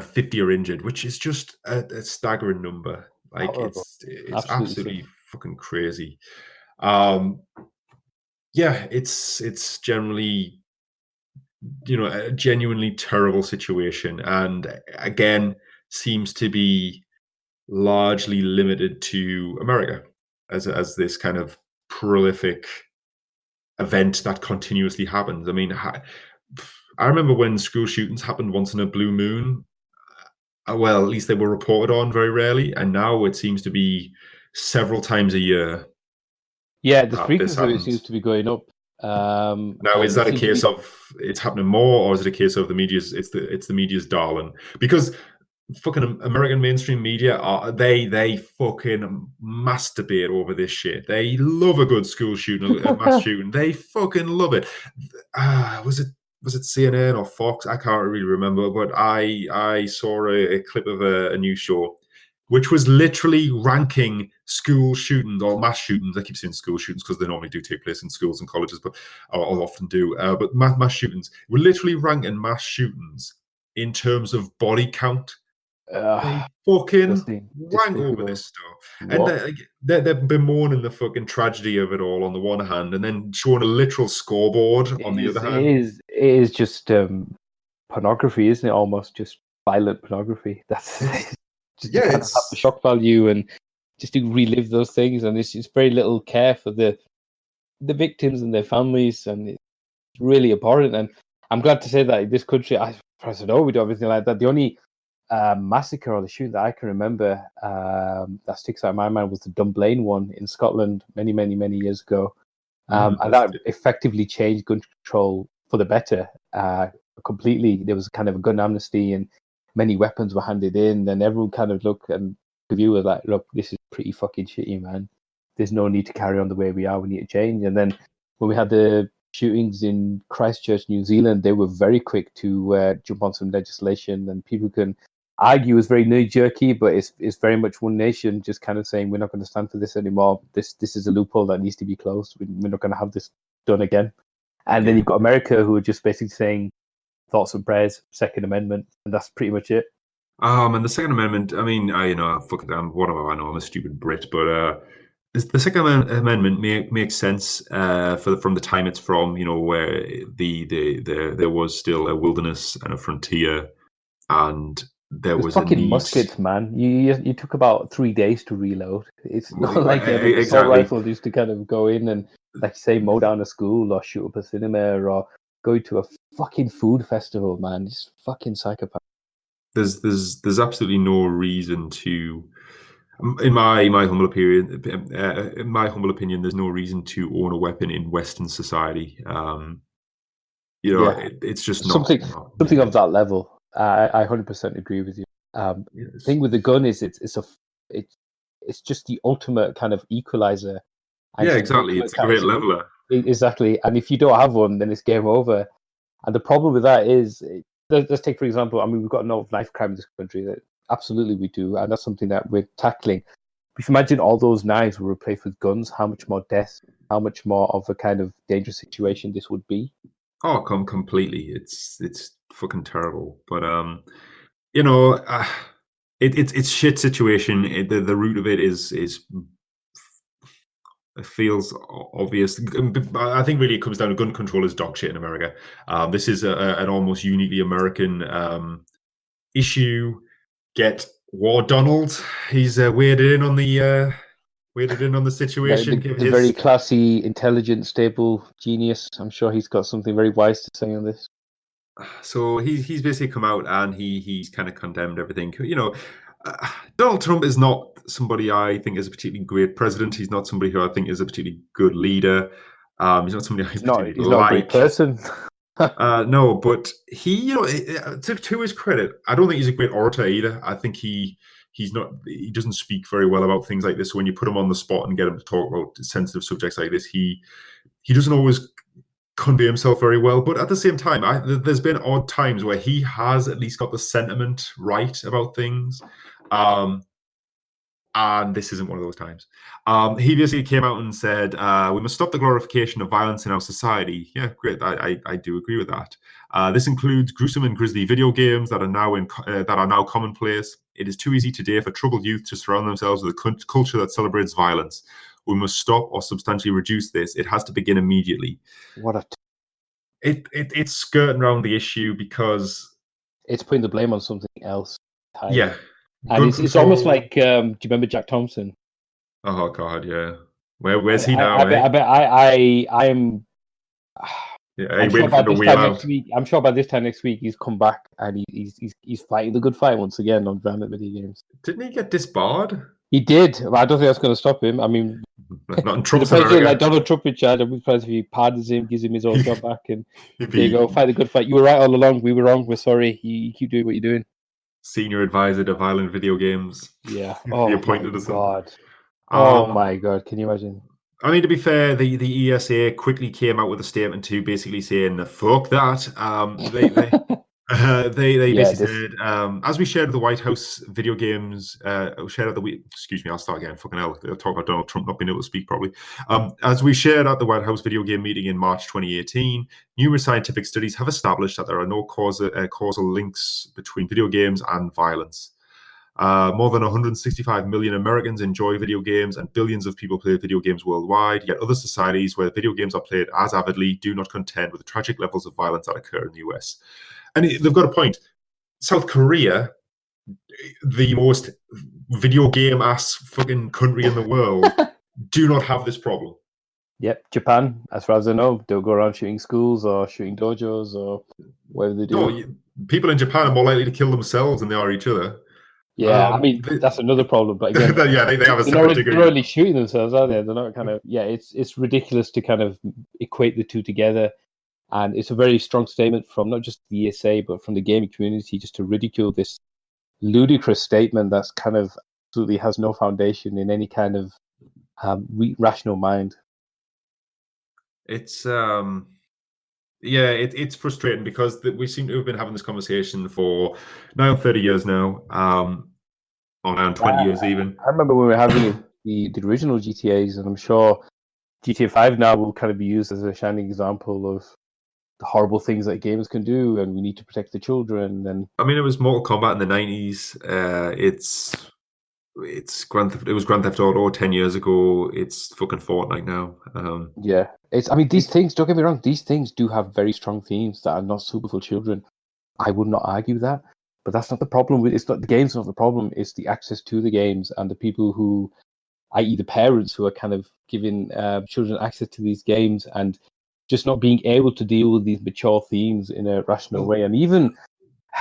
50 are injured, which is just a staggering number. Like Horrible. it's Absolutely absolutely sick. fucking crazy. Yeah, it's generally a genuinely terrible situation, and again seems to be largely limited to America as this kind of prolific event that continuously happens. I mean, I remember when school shootings happened once in a blue moon. Well, at least they were reported on very rarely, and now it seems to be several times a year Yeah, the that this frequency of it seems happens. to be going up. Now, is And it that a seems to case be. of it's happening more, or is it a case of the media's it's the media's darling? Because fucking American mainstream media they fucking masturbate over this shit. They love a good school shooting, a mass shooting. They fucking love it. Was it CNN or Fox? I can't really remember, but I saw a clip of a news show which was literally ranking school shootings or mass shootings. I keep saying school shootings because they normally do take place in schools and colleges, but I'll often do. But mass shootings, we're literally ranking mass shootings in terms of body count. They fucking Disgusting. wank over Despicable. this stuff, and What? they're bemoaning the fucking tragedy of it all on the one hand, and then showing a literal scoreboard on the other hand. It is just pornography, isn't it? Almost just violent pornography. That's It's just to yeah, kind of have the shock value and just to relive those things. And it's very little care for the the victims and their families, and it's really abhorrent. And I'm glad to say that in this country, I don't know, we do everything like that. The only massacre or the shooting that I can remember that sticks out in my mind was the Dunblane one in Scotland many years ago. And that effectively changed gun control for the better completely. There was kind of a gun amnesty and many weapons were handed in, and everyone kind of looked, and the view was like, look, this is pretty fucking shitty, man. There's no need to carry on the way we are. We need to change. And then when we had the shootings in Christchurch, New Zealand, they were very quick to jump on some legislation, and people can argue it's very knee-jerky, but it's very much one nation just kind of saying we're not going to stand for this anymore. This is a loophole that needs to be closed. We're not going to have this done again. And then you've got America, who are just basically saying thoughts and prayers, Second Amendment, and that's pretty much it. And the Second Amendment, I mean, fuck it, what am I know? I'm a stupid Brit, but the Second Amendment makes sense from the time it's from, where there was still a wilderness and a frontier, and there was fucking a need. Muskets, man. You took about 3 days to reload. It's not like an assault exactly. rifle just to kind of go in and, like, say, mow down a school or shoot up a cinema or go to a fucking food festival, man. It's fucking psychopath. There's absolutely no reason to, in my humble opinion, there's no reason to own a weapon in Western society. It's just something of that level. I 100% agree with you. The thing with the gun is it's just the ultimate kind of equalizer. Exactly. It's a great leveler. Exactly. And if you don't have one, then it's game over. And the problem with that is, let's take, for example, I mean, we've got no knife crime in this country. That absolutely we do. And that's something that we're tackling. If you imagine all those knives were replaced with guns, how much more death, how much more of a kind of dangerous situation this would be. Oh, completely. It's fucking terrible. But it's shit situation. The root of it is it feels obvious. I think really it comes down to gun control is dog shit in America. This is an almost uniquely American issue. Get War Donald. He's waded in on the situation. The very classy, intelligent, stable genius. I'm sure he's got something very wise to say on this. So he's basically come out and he's kind of condemned everything. Donald Trump is not somebody I think is a particularly great president. He's not somebody who I think is a particularly good leader. He's not somebody he's not a great person. No, but he, to his credit, I don't think he's a great orator either. I think he doesn't speak very well about things like this. So when you put him on the spot and get him to talk about sensitive subjects like this, he doesn't always convey himself very well. But at the same time, there's been odd times where he has at least got the sentiment right about things. And this isn't one of those times. He basically came out and said, we must stop the glorification of violence in our society. Yeah, great. I do agree with that. This includes gruesome and grisly video games that are now commonplace. It is too easy today for troubled youth to surround themselves with a culture that celebrates violence. We must stop or substantially reduce this. It has to begin immediately. It's skirting around the issue because it's putting the blame on something else. Yeah. And it's almost like, do you remember Jack Thompson? Oh God, yeah. Where's he now? I'm sure I'm sure by this time next week he's come back and he's fighting the good fight once again on Violent Video Games. Didn't he get disbarred? He did, but I don't think that's going to stop him. I mean, not in Trump's president like Donald Trump in charge, I'd be surprised if he pardons him, gives him his own job back, and there you go, fight the good fight. You were right all along. We were wrong. We're sorry. You keep doing what you're doing. Senior advisor to Violent Video Games. Yeah. Oh my God. Oh my God. Can you imagine? I mean, to be fair, the ESA quickly came out with a statement too, basically saying "fuck that." They basically said, as we shared the White House video games, excuse me, I'll start again. Fucking hell, I'll talk about Donald Trump not being able to speak properly. As we shared at the White House video game meeting in March 2018, numerous scientific studies have established that there are no causal links between video games and violence. More than 165 million Americans enjoy video games and billions of people play video games worldwide, yet other societies where video games are played as avidly do not contend with the tragic levels of violence that occur in the US. And they've got a point. South Korea, the most video game-ass fucking country in the world, do not have this problem. Yep, Japan, as far as I know, don't go around shooting schools or shooting dojos or whatever they do. No, people in Japan are more likely to kill themselves than they are each other. Yeah, I mean that's another problem. But again, yeah, they have a they're separate not, degree. they're only shooting themselves, are they? They're not kind of It's ridiculous to kind of equate the two together, and it's a very strong statement from not just the ESA but from the gaming community just to ridicule this ludicrous statement that's kind of absolutely has no foundation in any kind of rational mind. It's it's frustrating because we seem to have been having this conversation for now 30 years now, or now 20 years even. I remember when we were having the original GTAs, and I'm sure GTA 5 now will kind of be used as a shining example of the horrible things that games can do, and we need to protect the children. And I mean, it was Mortal Kombat in the 90s. It was Grand Theft Auto 10 years ago. It's fucking Fortnite now. yeah, I mean, these things, don't get me wrong, these things do have very strong themes that are not suitable for children. I would not argue that, but that's not the problem. It's not the games, not the problem. It's the access to the games and the people who, i.e., the parents who are kind of giving children access to these games and just not being able to deal with these mature themes in a rational way. And even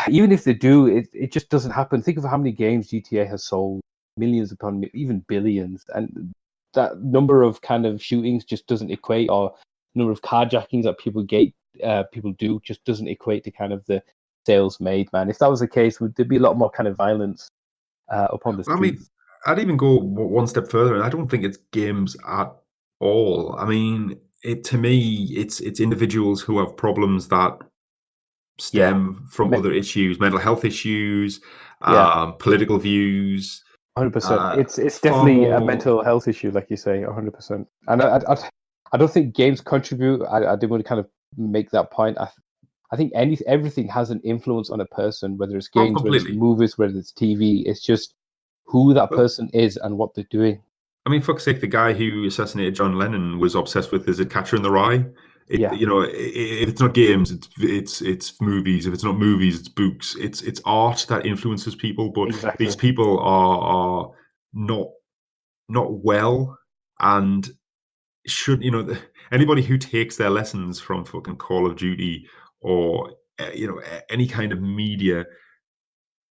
if they do, it just doesn't happen. Think of how many games GTA has sold, millions upon even billions, and that number of kind of shootings just doesn't equate, or number of carjackings that people do just doesn't equate to kind of the sales made. Man, if that was the case, there'd be a lot more kind of violence upon the streets. I mean, I'd even go one step further, and I don't think it's games at all. I mean, to me, it's individuals who have problems that stem from other issues, mental health issues, political views. 100%. It's definitely a mental health issue, like you say, 100%. And I don't think games contribute. I did want to kind of make that point. I think everything has an influence on a person, whether it's games, whether it's movies, whether it's TV. It's just who that person is and what they're doing. I mean, fuck's sake, the guy who assassinated John Lennon was obsessed with, is it Catcher in the Rye? You know, if it's not games, it's movies. If it's not movies, it's books. It's art that influences people. But these people are not well, and should, you know, anybody who takes their lessons from fucking Call of Duty or you know, any kind of media,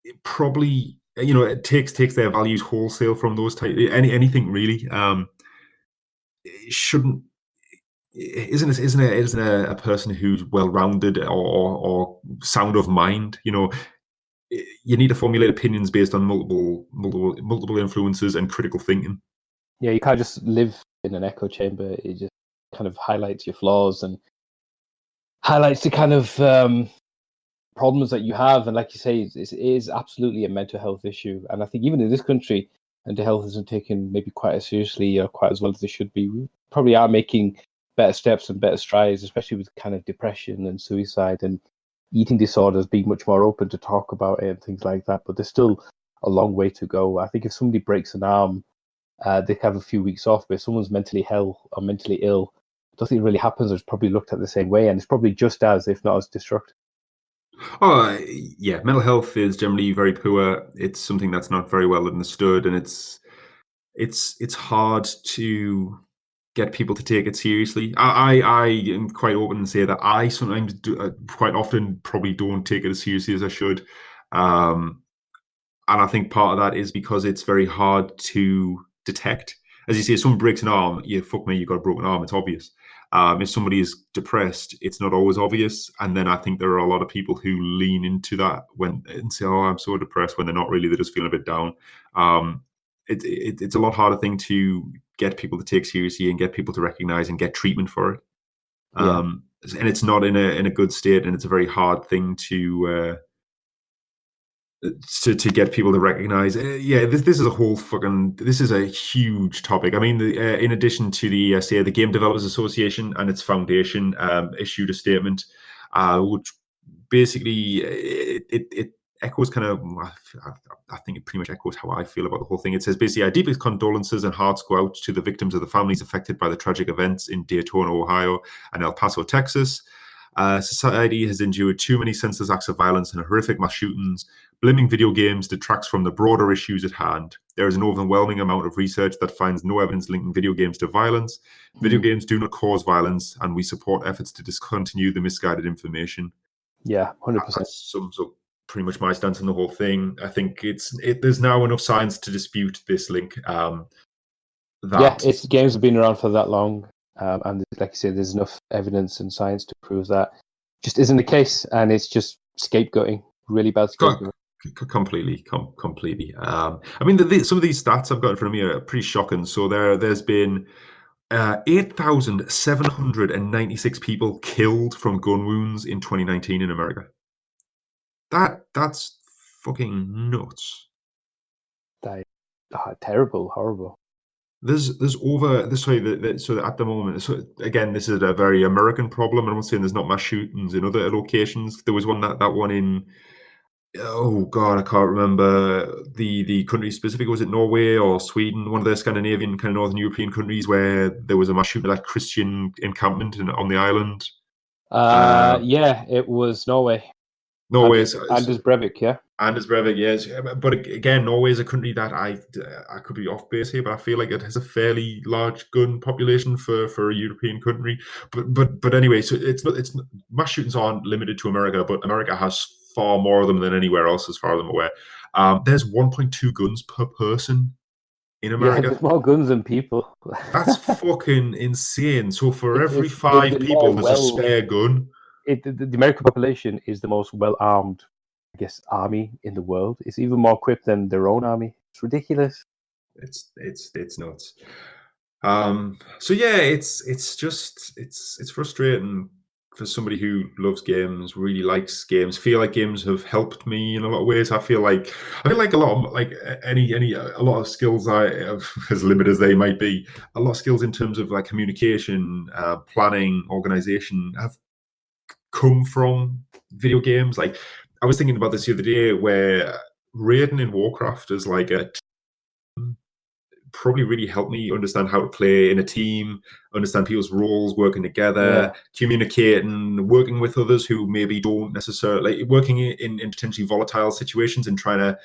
it probably, you know, it takes their values wholesale from those type, anything really. It shouldn't. Isn't a person who's well-rounded or sound of mind, you know, you need to formulate opinions based on multiple influences and critical thinking. Yeah, you can't just live in an echo chamber. It just kind of highlights your flaws and highlights the kind of problems that you have. And like you say, it is absolutely a mental health issue. And I think even in this country, mental health isn't taken maybe quite as seriously or quite as well as it should be. We probably are making better steps and better strides, especially with kind of depression and suicide and eating disorders, being much more open to talk about it and things like that. But there's still a long way to go. I think if somebody breaks an arm, they have a few weeks off. But if someone's mentally ill, I don't think it really happens. It's probably looked at the same way, and it's probably just as, if not as destructive. Oh yeah, mental health is generally very poor. It's something that's not very well understood, and it's hard to get people to take it seriously. I am quite open and say that I sometimes quite often probably don't take it as seriously as I should. And I think part of that is because it's very hard to detect. As you say, if someone breaks an arm, fuck me, you've got a broken arm, it's obvious. If somebody is depressed, it's not always obvious. And then I think there are a lot of people who lean into that and say, oh, I'm so depressed, when they're not really, they're just feeling a bit down. It's a lot harder thing to get people to take seriously and get people to recognize and get treatment for it. And it's not in a good state, and it's a very hard thing to get people to recognize. This is a huge topic. I mean, in addition to the the Game Developers Association and its foundation issued a statement which basically it echoes kind of, I think it pretty much echoes how I feel about the whole thing. It says basically, our deepest condolences and hearts go out to the victims of the families affected by the tragic events in Daytona, Ohio and El Paso, Texas. Society has endured too many senseless acts of violence and horrific mass shootings. Blaming video games detracts from the broader issues at hand. There is an overwhelming amount of research that finds no evidence linking video games to violence. Video games do not cause violence, and we support efforts to discontinue the misguided information. Yeah, 100%. That sums up pretty much my stance on the whole thing. I think there's now enough science to dispute this link. It's games have been around for that long, and like you said, there's enough evidence and science to prove that just isn't the case, and it's just scapegoating, really bad scapegoating. Completely. I mean, some of these stats I've got in front of me are pretty shocking. So there's been 8,796 people killed from gun wounds in 2019 in America. That's fucking nuts. Terrible, horrible. There's over this way so at the moment. So again, this is a very American problem. I'm not saying there's not mass shootings in other locations. There was that one in, oh god, I can't remember the country specific. Was it Norway or Sweden? One of the Scandinavian kind of northern European countries where there was a mass shooting at that Christian encampment on the island. Yeah, it was Norway. Norway's Anders Breivik, yeah. Anders Breivik, yes. But again, Norway is a country that I could be off base here, but I feel like it has a fairly large gun population for a European country. But anyway, so it's mass shootings aren't limited to America, but America has far more of them than anywhere else, as far as I'm aware. There's 1.2 guns per person in America. Yeah, there's more guns than people. That's fucking insane. So for every 5 people, there's a spare gun. The American population is the most well-armed, I guess, army in the world. It's even more equipped than their own army. It's ridiculous. It's nuts. So yeah, it's frustrating for somebody who loves games, really likes games. Feel like games have helped me in a lot of ways. I feel like a lot of a lot of skills I have, as limited as they might be, a lot of skills in terms of like communication, planning, organization have come from video games. Like I was thinking about this the other day, where raiding in Warcraft is like probably really helped me understand how to play in a team, understand people's roles, working together, communicating, working with others who maybe don't necessarily, working in potentially volatile situations and trying to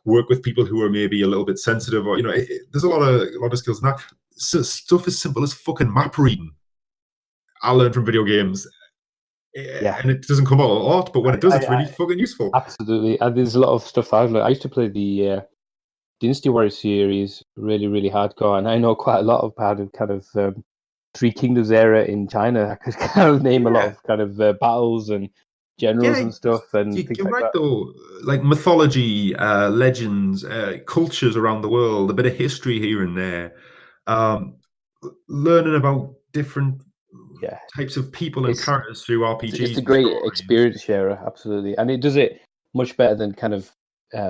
work with people who are maybe a little bit sensitive, or there's a lot of skills in that. So stuff as simple as fucking map reading I learned from video games. Yeah, and it doesn't come out a lot, but when it does, it's really fucking useful. Absolutely, and there's a lot of stuff I've learned. I used to play the Dynasty Warriors series really, really hardcore, and I know quite a lot of kind of Three Kingdoms era in China. I could kind of name a lot of kind of battles and generals and stuff. And you're right, though. Like mythology, legends, cultures around the world, a bit of history here and there. Learning about different types of people and characters through RPGs. It's a great experience sharer, absolutely, and it does it much better than kind of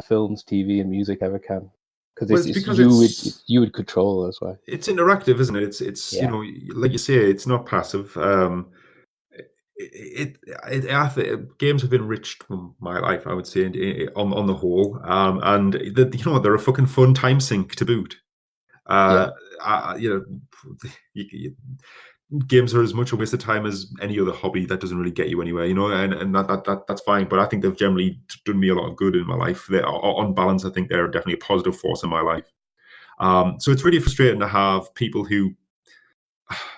films, TV, and music ever can, because you would control as well. It's interactive, isn't it? It's like you say, it's not passive. Games have enriched my life, I would say, on the whole, and they're a fucking fun time sink to boot. Games are as much a waste of time as any other hobby that doesn't really get you anywhere, and that's fine. But I think they've generally done me a lot of good in my life. They are, on balance, I think they're definitely a positive force in my life. So it's really frustrating to have people who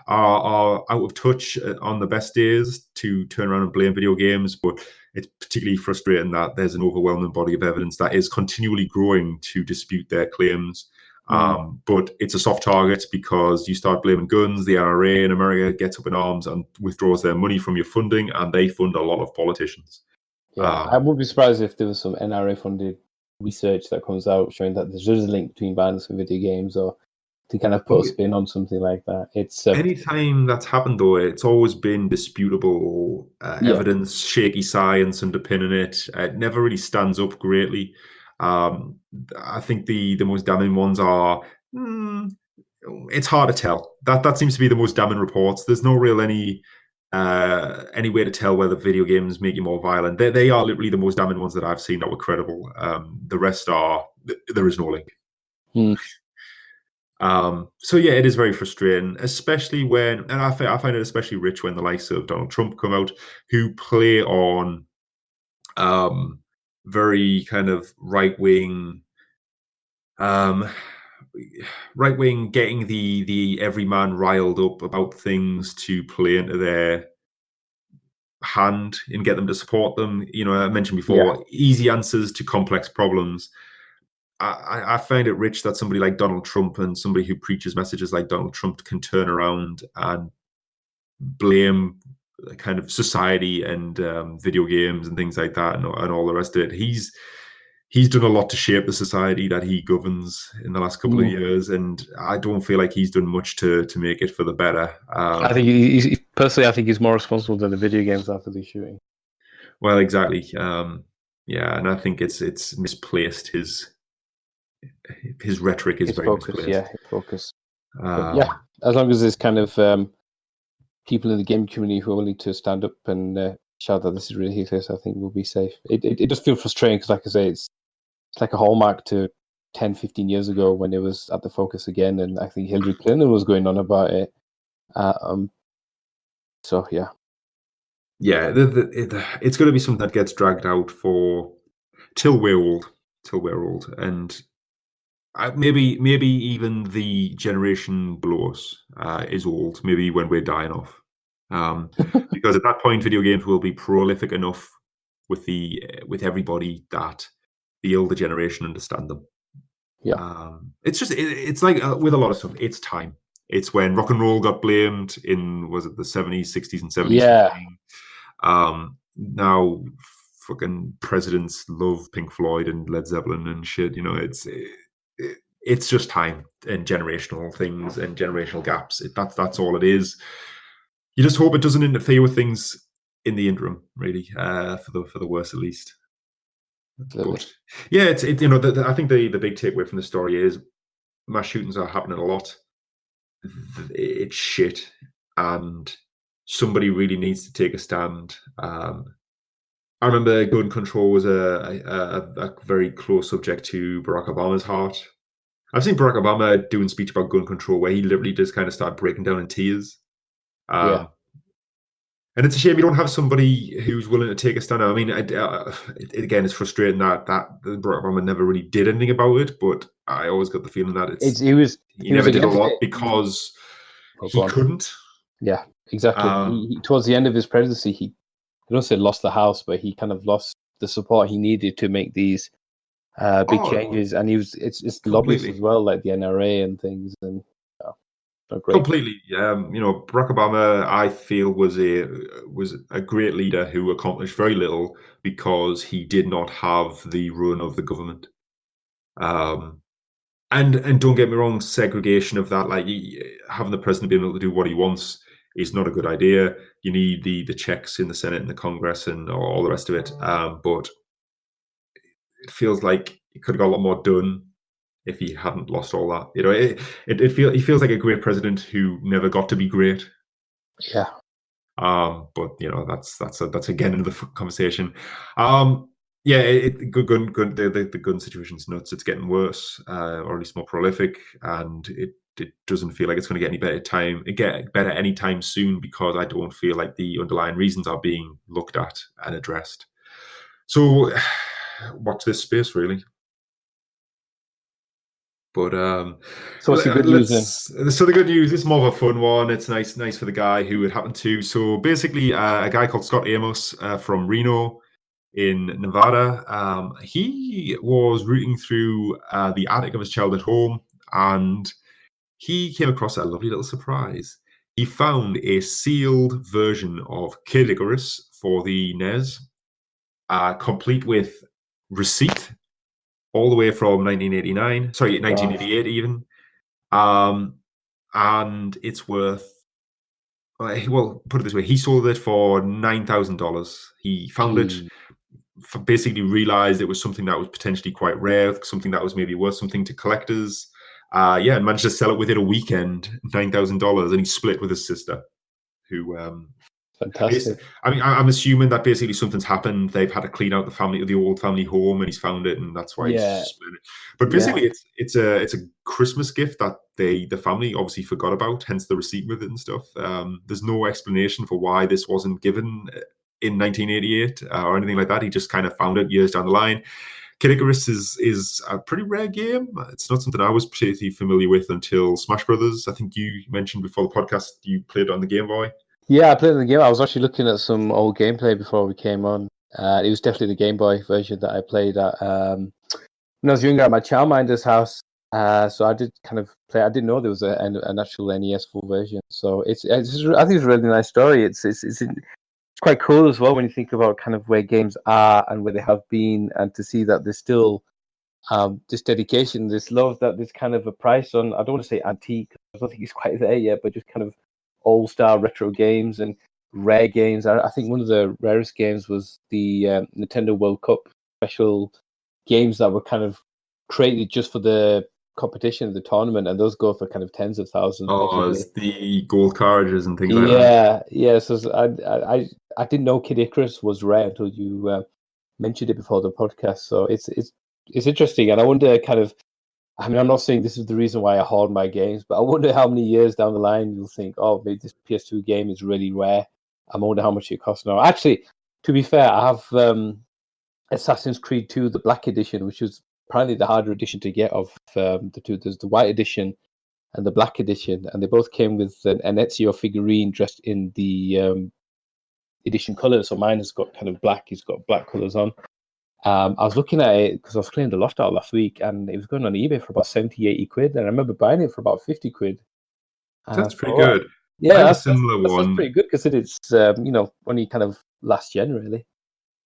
are out of touch on the best days to turn around and blame video games, but it's particularly frustrating that there's an overwhelming body of evidence that is continually growing to dispute their claims. But it's a soft target because you start blaming guns. The NRA in America gets up in arms and withdraws their money from your funding, and they fund a lot of politicians. I would be surprised if there was some NRA funded research that comes out showing that there's a link between violence and video games, or to kind of put a spin on something like that. It's anytime that's happened, though, it's always been disputable evidence, shaky science underpinning it. It never really stands up greatly. I think the most damning ones are it's hard to tell. That seems to be the most damning reports. There's no real any way to tell whether video games make you more violent. They are literally the most damning ones that I've seen that were credible. The rest are there is no link. So yeah, it is very frustrating, especially when, and I find it especially rich when the likes of Donald Trump come out, who play on very kind of um, right wing, getting the everyman riled up about things to play into their hand and get them to support them. I mentioned before, easy answers to complex problems. I find it rich that somebody like Donald Trump and somebody who preaches messages like Donald Trump can turn around and blame kind of society and video games and things like that, and all the rest of it. He's done a lot to shape the society that he governs in the last couple of years, and I don't feel like he's done much to make it for the better. I think personally, I think he's more responsible than the video games after the shooting. Well, exactly. Yeah, and I think it's misplaced. His rhetoric is very misplaced. Yeah, his focus. Yeah, as long as there's kind of people in the game community who are willing to stand up and shout that this is ridiculous, I think we'll be safe. It does feel frustrating because, like I say, it's like a hallmark to 10, 15 years ago when it was at the focus again, and I think Hillary Clinton was going on about it. So yeah. Yeah, it's going to be something that gets dragged out till we're old, and maybe even the generation below us is old. Maybe when we're dying off, because at that point, video games will be prolific enough with everybody that the older generation understand them. Yeah. It's like with a lot of stuff, it's time. It's when rock and roll got blamed in, was it the 70s, 60s, and 70s? Yeah. Now fucking presidents love Pink Floyd and Led Zeppelin and shit. It's just time and generational things and generational gaps. That's all it is. You just hope it doesn't interfere with things in the interim, really, for the worse at least. But yeah, I think the big takeaway from the story is mass shootings are happening a lot. It's shit, and somebody really needs to take a stand. I remember gun control was a very close subject to Barack Obama's heart. I've seen Barack Obama doing speech about gun control where he literally just kind of started breaking down in tears. And it's a shame you don't have somebody who's willing to take a stand. I mean, again, it's frustrating that Barack Obama never really did anything about it, but I always got the feeling that he never did a lot because he couldn't. Yeah, exactly. He, towards the end of his presidency, I don't say lost the House, but he kind of lost the support he needed to make these big changes. And it's lobbyists as well, like the NRA and things. And completely. Barack Obama, I feel, was a great leader who accomplished very little because he did not have the run of the government. And don't get me wrong, segregation of that, like having the president being able to do what he wants, is not a good idea. You need the checks in the Senate and the Congress and all the rest of it. But it feels like he could have got a lot more done if he hadn't lost all that. He feels like a great president who never got to be great. Yeah. But that's again another conversation. Yeah, the gun situation's nuts. It's getting worse, or at least more prolific, and it doesn't feel like it's going to get better anytime soon, because I don't feel like the underlying reasons are being looked at and addressed. So watch this space, really. But so what's the good news then? So the good news is more of a fun one. It's nice for the guy who it happened to. So basically, a guy called Scott Amos from Reno in Nevada. He was rooting through the attic of his childhood home, and he came across a lovely little surprise. He found a sealed version of Kid Icarus for the NES, complete with receipt, all the way from 1988 even. And it's worth, well, put it this way, he sold it for $9,000. He found it, basically realized it was something that was potentially quite rare, something that was maybe worth something to collectors. And managed to sell it within a weekend, $9,000, and he split with his sister, who Fantastic. I mean, I'm assuming that basically something's happened. They've had to clean out the old family home, and he's found it, and that's why Yeah. he's split it. But Yeah. basically, it's a Christmas gift that the family obviously forgot about, hence the receipt with it and stuff. There's no explanation for why this wasn't given in 1988 or anything like that. He just kind of found it years down the line. Kid Icarus is a pretty rare game. It's not something I was particularly familiar with until Smash Brothers. I think you mentioned before the podcast you played it on the Game Boy. Yeah, I played the game. I was actually looking at some old gameplay before we came on. It was definitely the Game Boy version that I played at when I was younger at my childminder's house. So I did kind of play. I didn't know there was an actual NES full version. So I think it's a really nice story. It's quite cool as well when you think about kind of where games are and where they have been, and to see that there's still this dedication, this love, that there's kind of a price on. I don't want to say antique. I don't think it's quite there yet, but just kind of all-star retro games and rare games. I think one of the rarest games was the Nintendo World Cup special games that were kind of created just for the competition, the tournament, and those go for kind of tens of thousands. Oh, it's the gold cartridges and things like that. Yeah. So I didn't know Kid Icarus was rare until you mentioned it before the podcast. So it's interesting, and I wonder kind of. I mean, I'm not saying this is the reason why I hoard my games, but I wonder how many years down the line you'll think, oh, maybe this PS2 game is really rare. I wonder how much it costs now. Actually, to be fair, I have Assassin's Creed 2, the Black Edition, which was apparently the harder edition to get of the two. There's the White Edition and the Black Edition, and they both came with an Ezio figurine dressed in the edition color. So mine has got kind of black. It's got black colors on. I was looking at it because I was cleaning the loft out last week, and it was going on eBay for about 70, 80 quid. And I remember buying it for about 50 quid. That's pretty good. Yeah, I have that's a similar one. That's pretty good considering it's only kind of last gen really.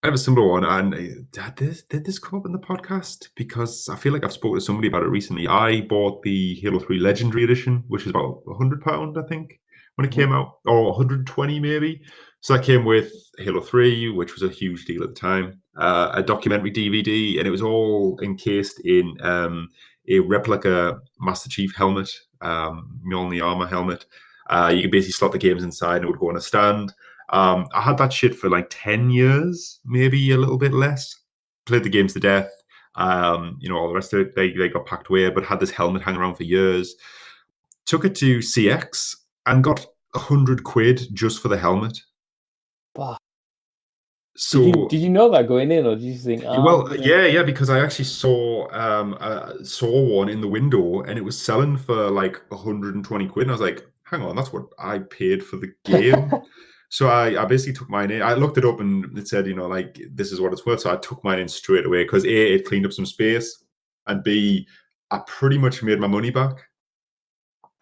I have a similar one, and did this come up in the podcast? Because I feel like I've spoken to somebody about it recently. I bought the Halo 3 Legendary Edition, which is about £100, I think, when it came out, or 120 maybe. So that came with Halo 3, which was a huge deal at the time, a documentary DVD, and it was all encased in a replica Master Chief helmet, Mjolnir armor helmet. You could basically slot the games inside, and it would go on a stand. I had that shit for like 10 years, maybe a little bit less. Played the games to death. All the rest of it, they got packed away, but had this helmet hanging around for years. Took it to CX and got 100 quid just for the helmet. Wow. So did you know that going in, or did you think? Yeah, because I actually saw one in the window, and it was selling for like 120 quid, and I was like, hang on, that's what I paid for the game. So I basically took mine in. I looked it up, and it said, this is what it's worth. So I took mine in straight away because A, it cleaned up some space, and B, I pretty much made my money back.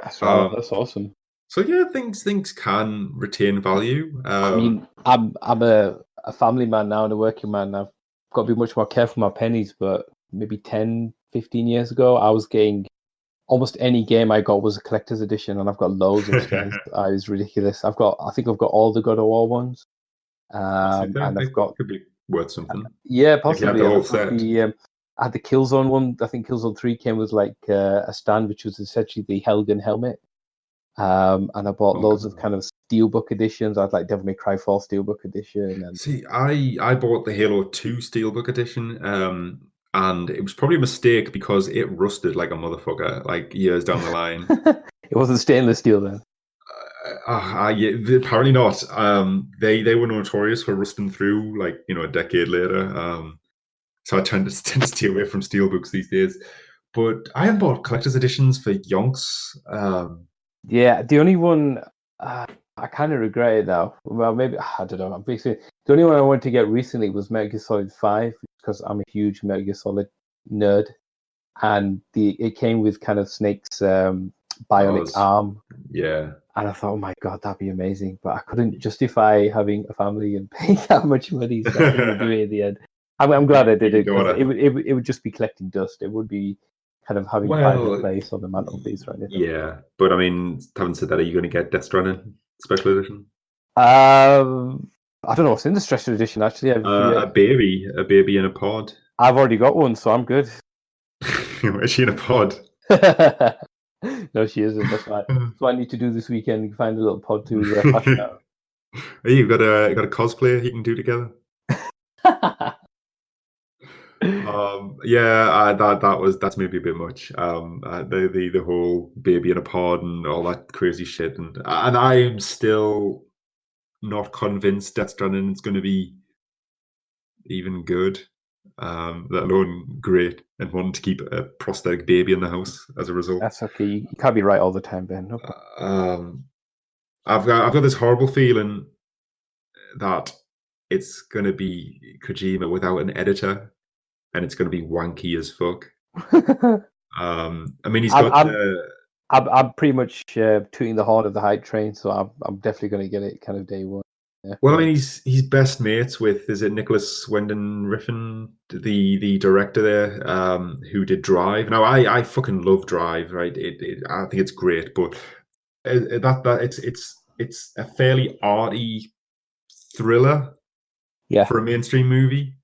That's wow, that's awesome. So yeah, things can retain value. I mean, I'm a family man now and a working man. I've got to be much more careful with my pennies, but maybe 10, 15 years ago, I was getting almost any game I got was a collector's edition, and I've got loads upstairs. It was ridiculous. I think I've got all the God of War ones, and I've got could be worth something. Yeah, possibly. The whole set. I had the Killzone one. I think Killzone 3 came with like a stand, which was essentially the Helgen helmet. And I bought loads of kind of Steelbook editions. I had like Devil May Cry 4 Steelbook edition. And see, I bought the Halo 2 Steelbook edition, and it was probably a mistake because it rusted like a motherfucker, like years down the line. It wasn't stainless steel then. Yeah, apparently not. They were notorious for rusting through, like a decade later. So I tend to stay away from Steelbooks these days. But I have bought collector's editions for yonks. Yeah, the only one I kind of regret it now. Well, maybe I don't know. Basically, the only one I wanted to get recently was Metal Gear Solid 5 because I'm a huge Metal Gear Solid nerd, and it came with kind of Snake's bionic arm. Yeah, and I thought, oh my god, that'd be amazing. But I couldn't justify having a family and paying that much money, so I didn't do it in the end. I'm glad I did it because it would just be collecting dust. It would be kind of having pride of place on the mantelpiece, right? Yeah, but I mean, having said that, are you going to get Death Stranding Special Edition? I don't know what's in the Special Edition actually. A baby in a pod. I've already got one, so I'm good. Is she in a pod? No, she isn't. That's what I need to do this weekend. Find a little pod to fashion out. Hey, you got a cosplayer you can do together. Yeah, that's maybe a bit much. The whole baby in a pod and all that crazy shit, and I am still not convinced Death Stranding is going to be even good, let alone great, and wanting to keep a prosthetic baby in the house as a result. That's okay. You can't be right all the time, Ben. No problem. I've got this horrible feeling that it's going to be Kojima without an editor, and it's going to be wanky as fuck. I mean, he's got I'm pretty much tooting the horn of the hype train, so I'm definitely going to get it kind of day one. Yeah, well, I mean, he's best mates with, is it Nicholas Winding Refn, the director there, who did Drive. Now, I fucking love Drive, right? I think it's great, but it's a fairly arty thriller, yeah, for a mainstream movie.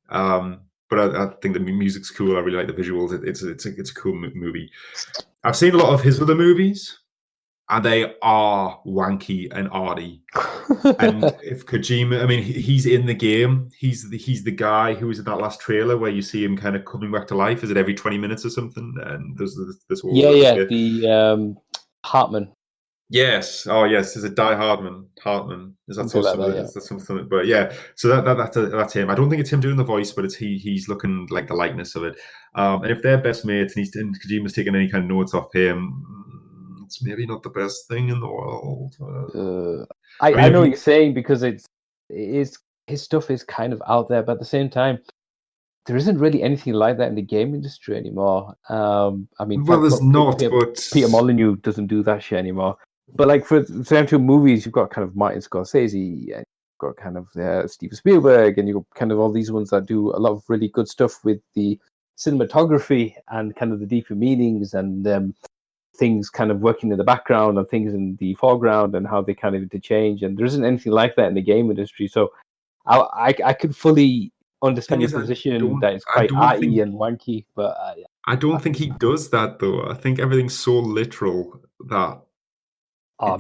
But I think the music's cool. I really like the visuals. It's a cool movie. I've seen a lot of his other movies, and they are wanky and arty. And if Kojima, I mean, he's in the game. He's the guy who was in that last trailer where you see him kind of coming back to life. Is it every 20 minutes or something? And there's this whole the Hartman. Yes. Oh, yes. Is it Die Hardman? Hartman. Is that Something like something? that, yeah. Is that something? But yeah. So that's him. I don't think it's him doing the voice, but it's he's looking like the likeness of it. And if they're best mates and Kojima's taking any kind of notes off him, it's maybe not the best thing in the world. I know what you're saying, because it's his stuff is kind of out there, but at the same time, there isn't really anything like that in the game industry anymore. I mean, well, there's not, but Peter Molyneux doesn't do that shit anymore. But like for the same two movies, you've got kind of Martin Scorsese, and you've got kind of Steven Spielberg, and you've got kind of all these ones that do a lot of really good stuff with the cinematography and kind of the deeper meanings and things kind of working in the background and things in the foreground and how they kind of interchange. And there isn't anything like that in the game industry. So I could fully understand your position that it's quite arty and wanky, but I don't think he does that though. I think everything's so literal that.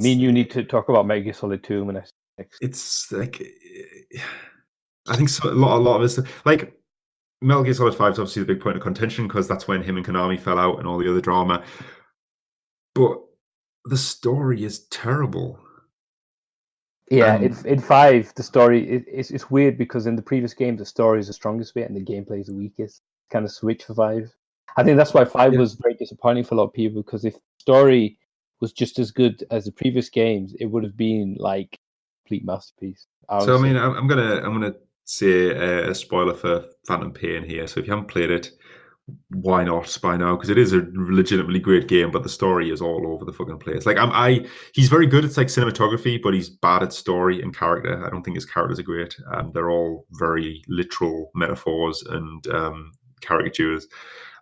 Me and you need to talk about Metal Gear Solid 2 next. It's like, I think so, a lot of it, like Metal Gear Solid 5 is obviously the big point of contention because that's when him and Konami fell out and all the other drama. But the story is terrible. Yeah, in 5, the story it's weird because in the previous game the story is the strongest bit and the gameplay is the weakest. Kind of switch for 5. I think that's why 5 was very disappointing for a lot of people, because if the story was just as good as the previous games, it would have been like a complete masterpiece. So I mean, I'm gonna say a spoiler for Phantom Pain here. So if you haven't played it, why not by now? Because it is a legitimately great game, but the story is all over the fucking place. Like he's very good at like cinematography, but he's bad at story and character. I don't think his characters are great. They're all very literal metaphors and caricatures.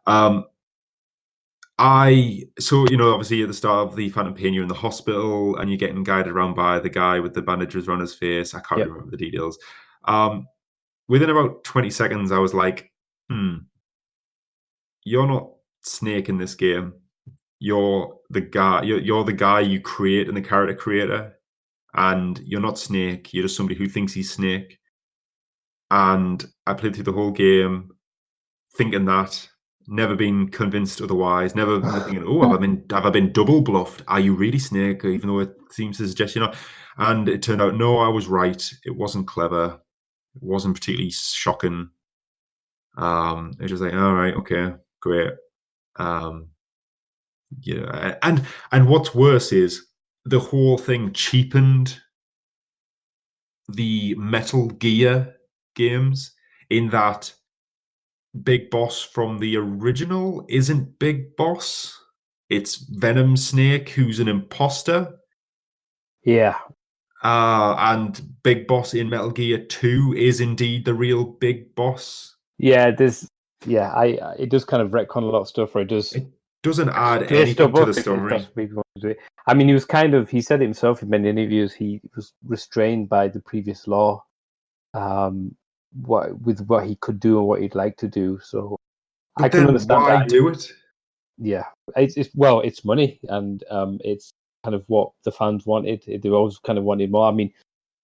So obviously at the start of the Phantom Pain, you're in the hospital and you're getting guided around by the guy with the bandages around his face. I can't remember the details. Within about 20 seconds, I was like, you're not Snake in this game. You're the guy. You're the guy you create in the character creator, and you're not Snake. You're just somebody who thinks he's Snake. And I played through the whole game thinking that, never been convinced otherwise. Never thinking, oh, have I been double bluffed? Are you really Snake? Even though it seems to suggest you're not. And it turned out, no, I was right. It wasn't clever. It wasn't particularly shocking. It was just like, all right, okay, great. Yeah, and what's worse is the whole thing cheapened the Metal Gear games, in that Big Boss from the original isn't Big Boss. It's Venom Snake, who's an imposter. Yeah. And Big Boss in Metal Gear 2 is indeed the real Big Boss. Yeah, it does kind of retcon a lot of stuff, or it doesn't add anything to the story. I mean, he said it himself in many interviews, he was restrained by the previous law, with what he could do and what he'd like to do. So but I can understand why do it. Yeah, it's money, and it's kind of what the fans wanted. They always kind of wanted more. I mean,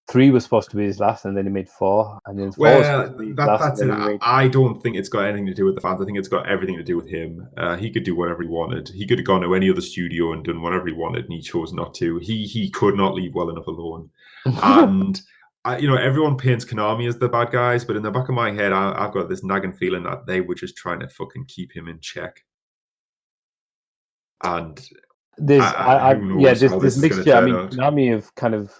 3 was supposed to be his last, and then he made 4, and then 4 was supposed to be his last, that's and it. then he made... I don't think it's got anything to do with the fans. I think it's got everything to do with him. He could do whatever he wanted. He could have gone to any other studio and done whatever he wanted, and he chose not to. He could not leave well enough alone. And everyone paints Konami as the bad guys, but in the back of my head, I've got this nagging feeling that they were just trying to fucking keep him in check. And there's this mixture. I mean, out. Konami have kind of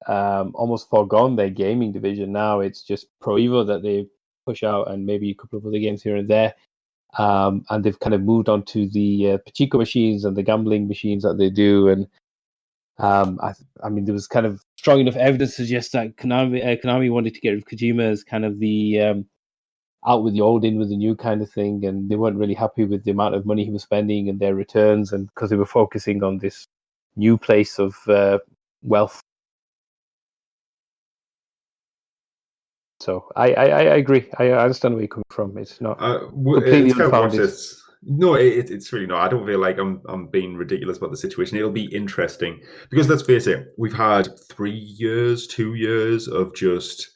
almost forgone their gaming division now. It's just Pro Evo that they push out, and maybe a couple of other games here and there. And they've kind of moved on to the pachinko machines and the gambling machines that they do. And I mean, there was kind of strong enough evidence to suggest that Konami wanted to get rid of Kojima as kind of the out with the old, in with the new kind of thing, and they weren't really happy with the amount of money he was spending and their returns, and because they were focusing on this new place of wealth. So I agree. I understand where you're coming from. It's not completely unfounded. No, it's really not. I don't feel like I'm being ridiculous about the situation. It'll be interesting because let's face it, we've had 2 years of just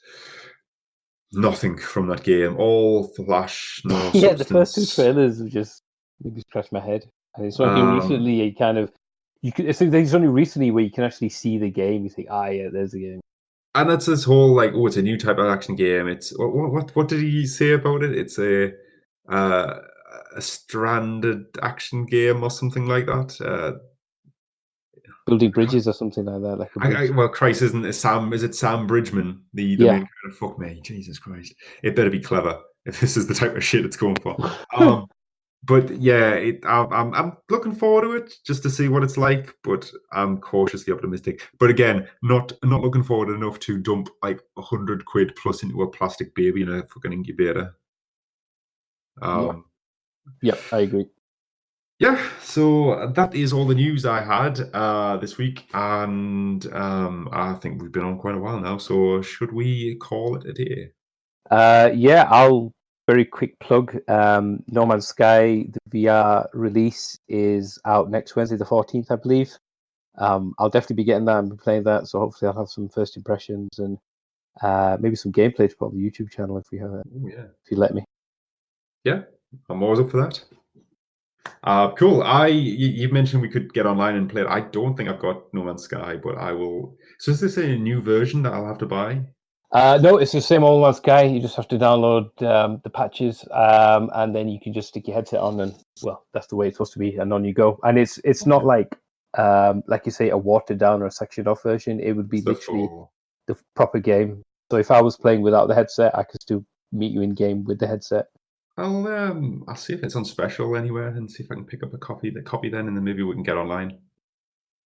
nothing from that game. All flash, no substance. Yeah, the first 2 trailers have just made me scratch my head. And it's only recently it's only recently where you can actually see the game. You think, yeah, there's the game. And that's this whole it's a new type of action game. It's what did he say about it? It's a stranded action game or something like that. Building bridges or something like that. Like a bridge. Well, Christ, isn't it Sam? Is it Sam Bridgman, the main kind of fuck me? Jesus Christ! It better be clever if this is the type of shit it's going for. But yeah, I'm looking forward to it just to see what it's like. But I'm cautiously optimistic. But again, not looking forward enough to dump like £100 plus into a plastic baby in a fucking incubator. Yeah, I agree. Yeah, so that is all the news I had this week, and I think we've been on quite a while now. So should we call it a day? Yeah, I'll very quick plug. No Man's Sky, the VR release is out next Wednesday, the 14th, I believe. I'll definitely be getting that and be playing that. So hopefully, I'll have some first impressions and maybe some gameplay to put on the YouTube channel if we have it. Ooh, yeah. If you let me. Yeah, I'm always up for that. Cool. You mentioned we could get online and play it. I don't think I've got No Man's Sky, but I will. So is this a new version that I'll have to buy? No, it's the same old No Man's Sky. You just have to download the patches, and then you can just stick your headset on, and well, that's the way it's supposed to be. And on you go. And it's not like you say, a watered down or a sectioned off version. It would be literally the proper game. So if I was playing without the headset, I could still meet you in game with the headset. I'll see if it's on special anywhere and see if I can pick up a copy then, and then maybe we can get online.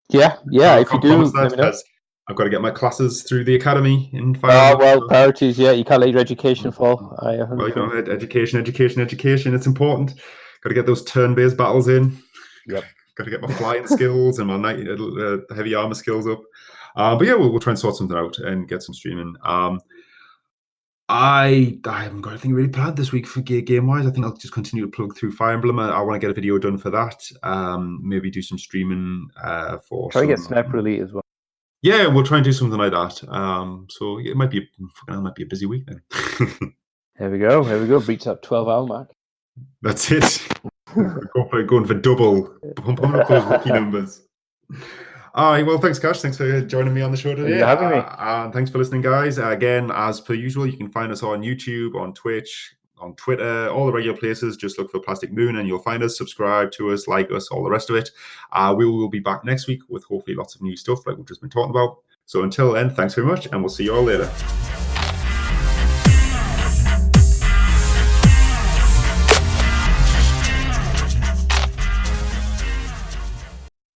Yeah. If you do, let me know. I've got to get my classes through the academy in 5 months. Well, priorities. Yeah, you can't let your education fall. Well, education. It's important. Got to get those turn-based battles in. Yep. Got to get my flying skills and my heavy armor skills up. But yeah, we'll try and sort something out and get some streaming. I haven't got anything really planned this week for game-wise. I think I'll just continue to plug through Fire Emblem. I want to get a video done for that. Maybe do some streaming for. Try to get Sniper Elite as well. Yeah, we'll try and do something like that. So it might be a busy week then. Here we go. Reach that 12-hour mark. That's it. Going for double. Pumping up those rookie numbers. All right, well, thanks, Kash. Thanks for joining me on the show today. Thanks for having me. And thanks for listening, guys. Again, as per usual, you can find us on YouTube, on Twitch, on Twitter, all the regular places. Just look for Plastic Moon and you'll find us. Subscribe to us, like us, all the rest of it. We will be back next week with hopefully lots of new stuff like we've just been talking about. So until then, thanks very much, and we'll see you all later.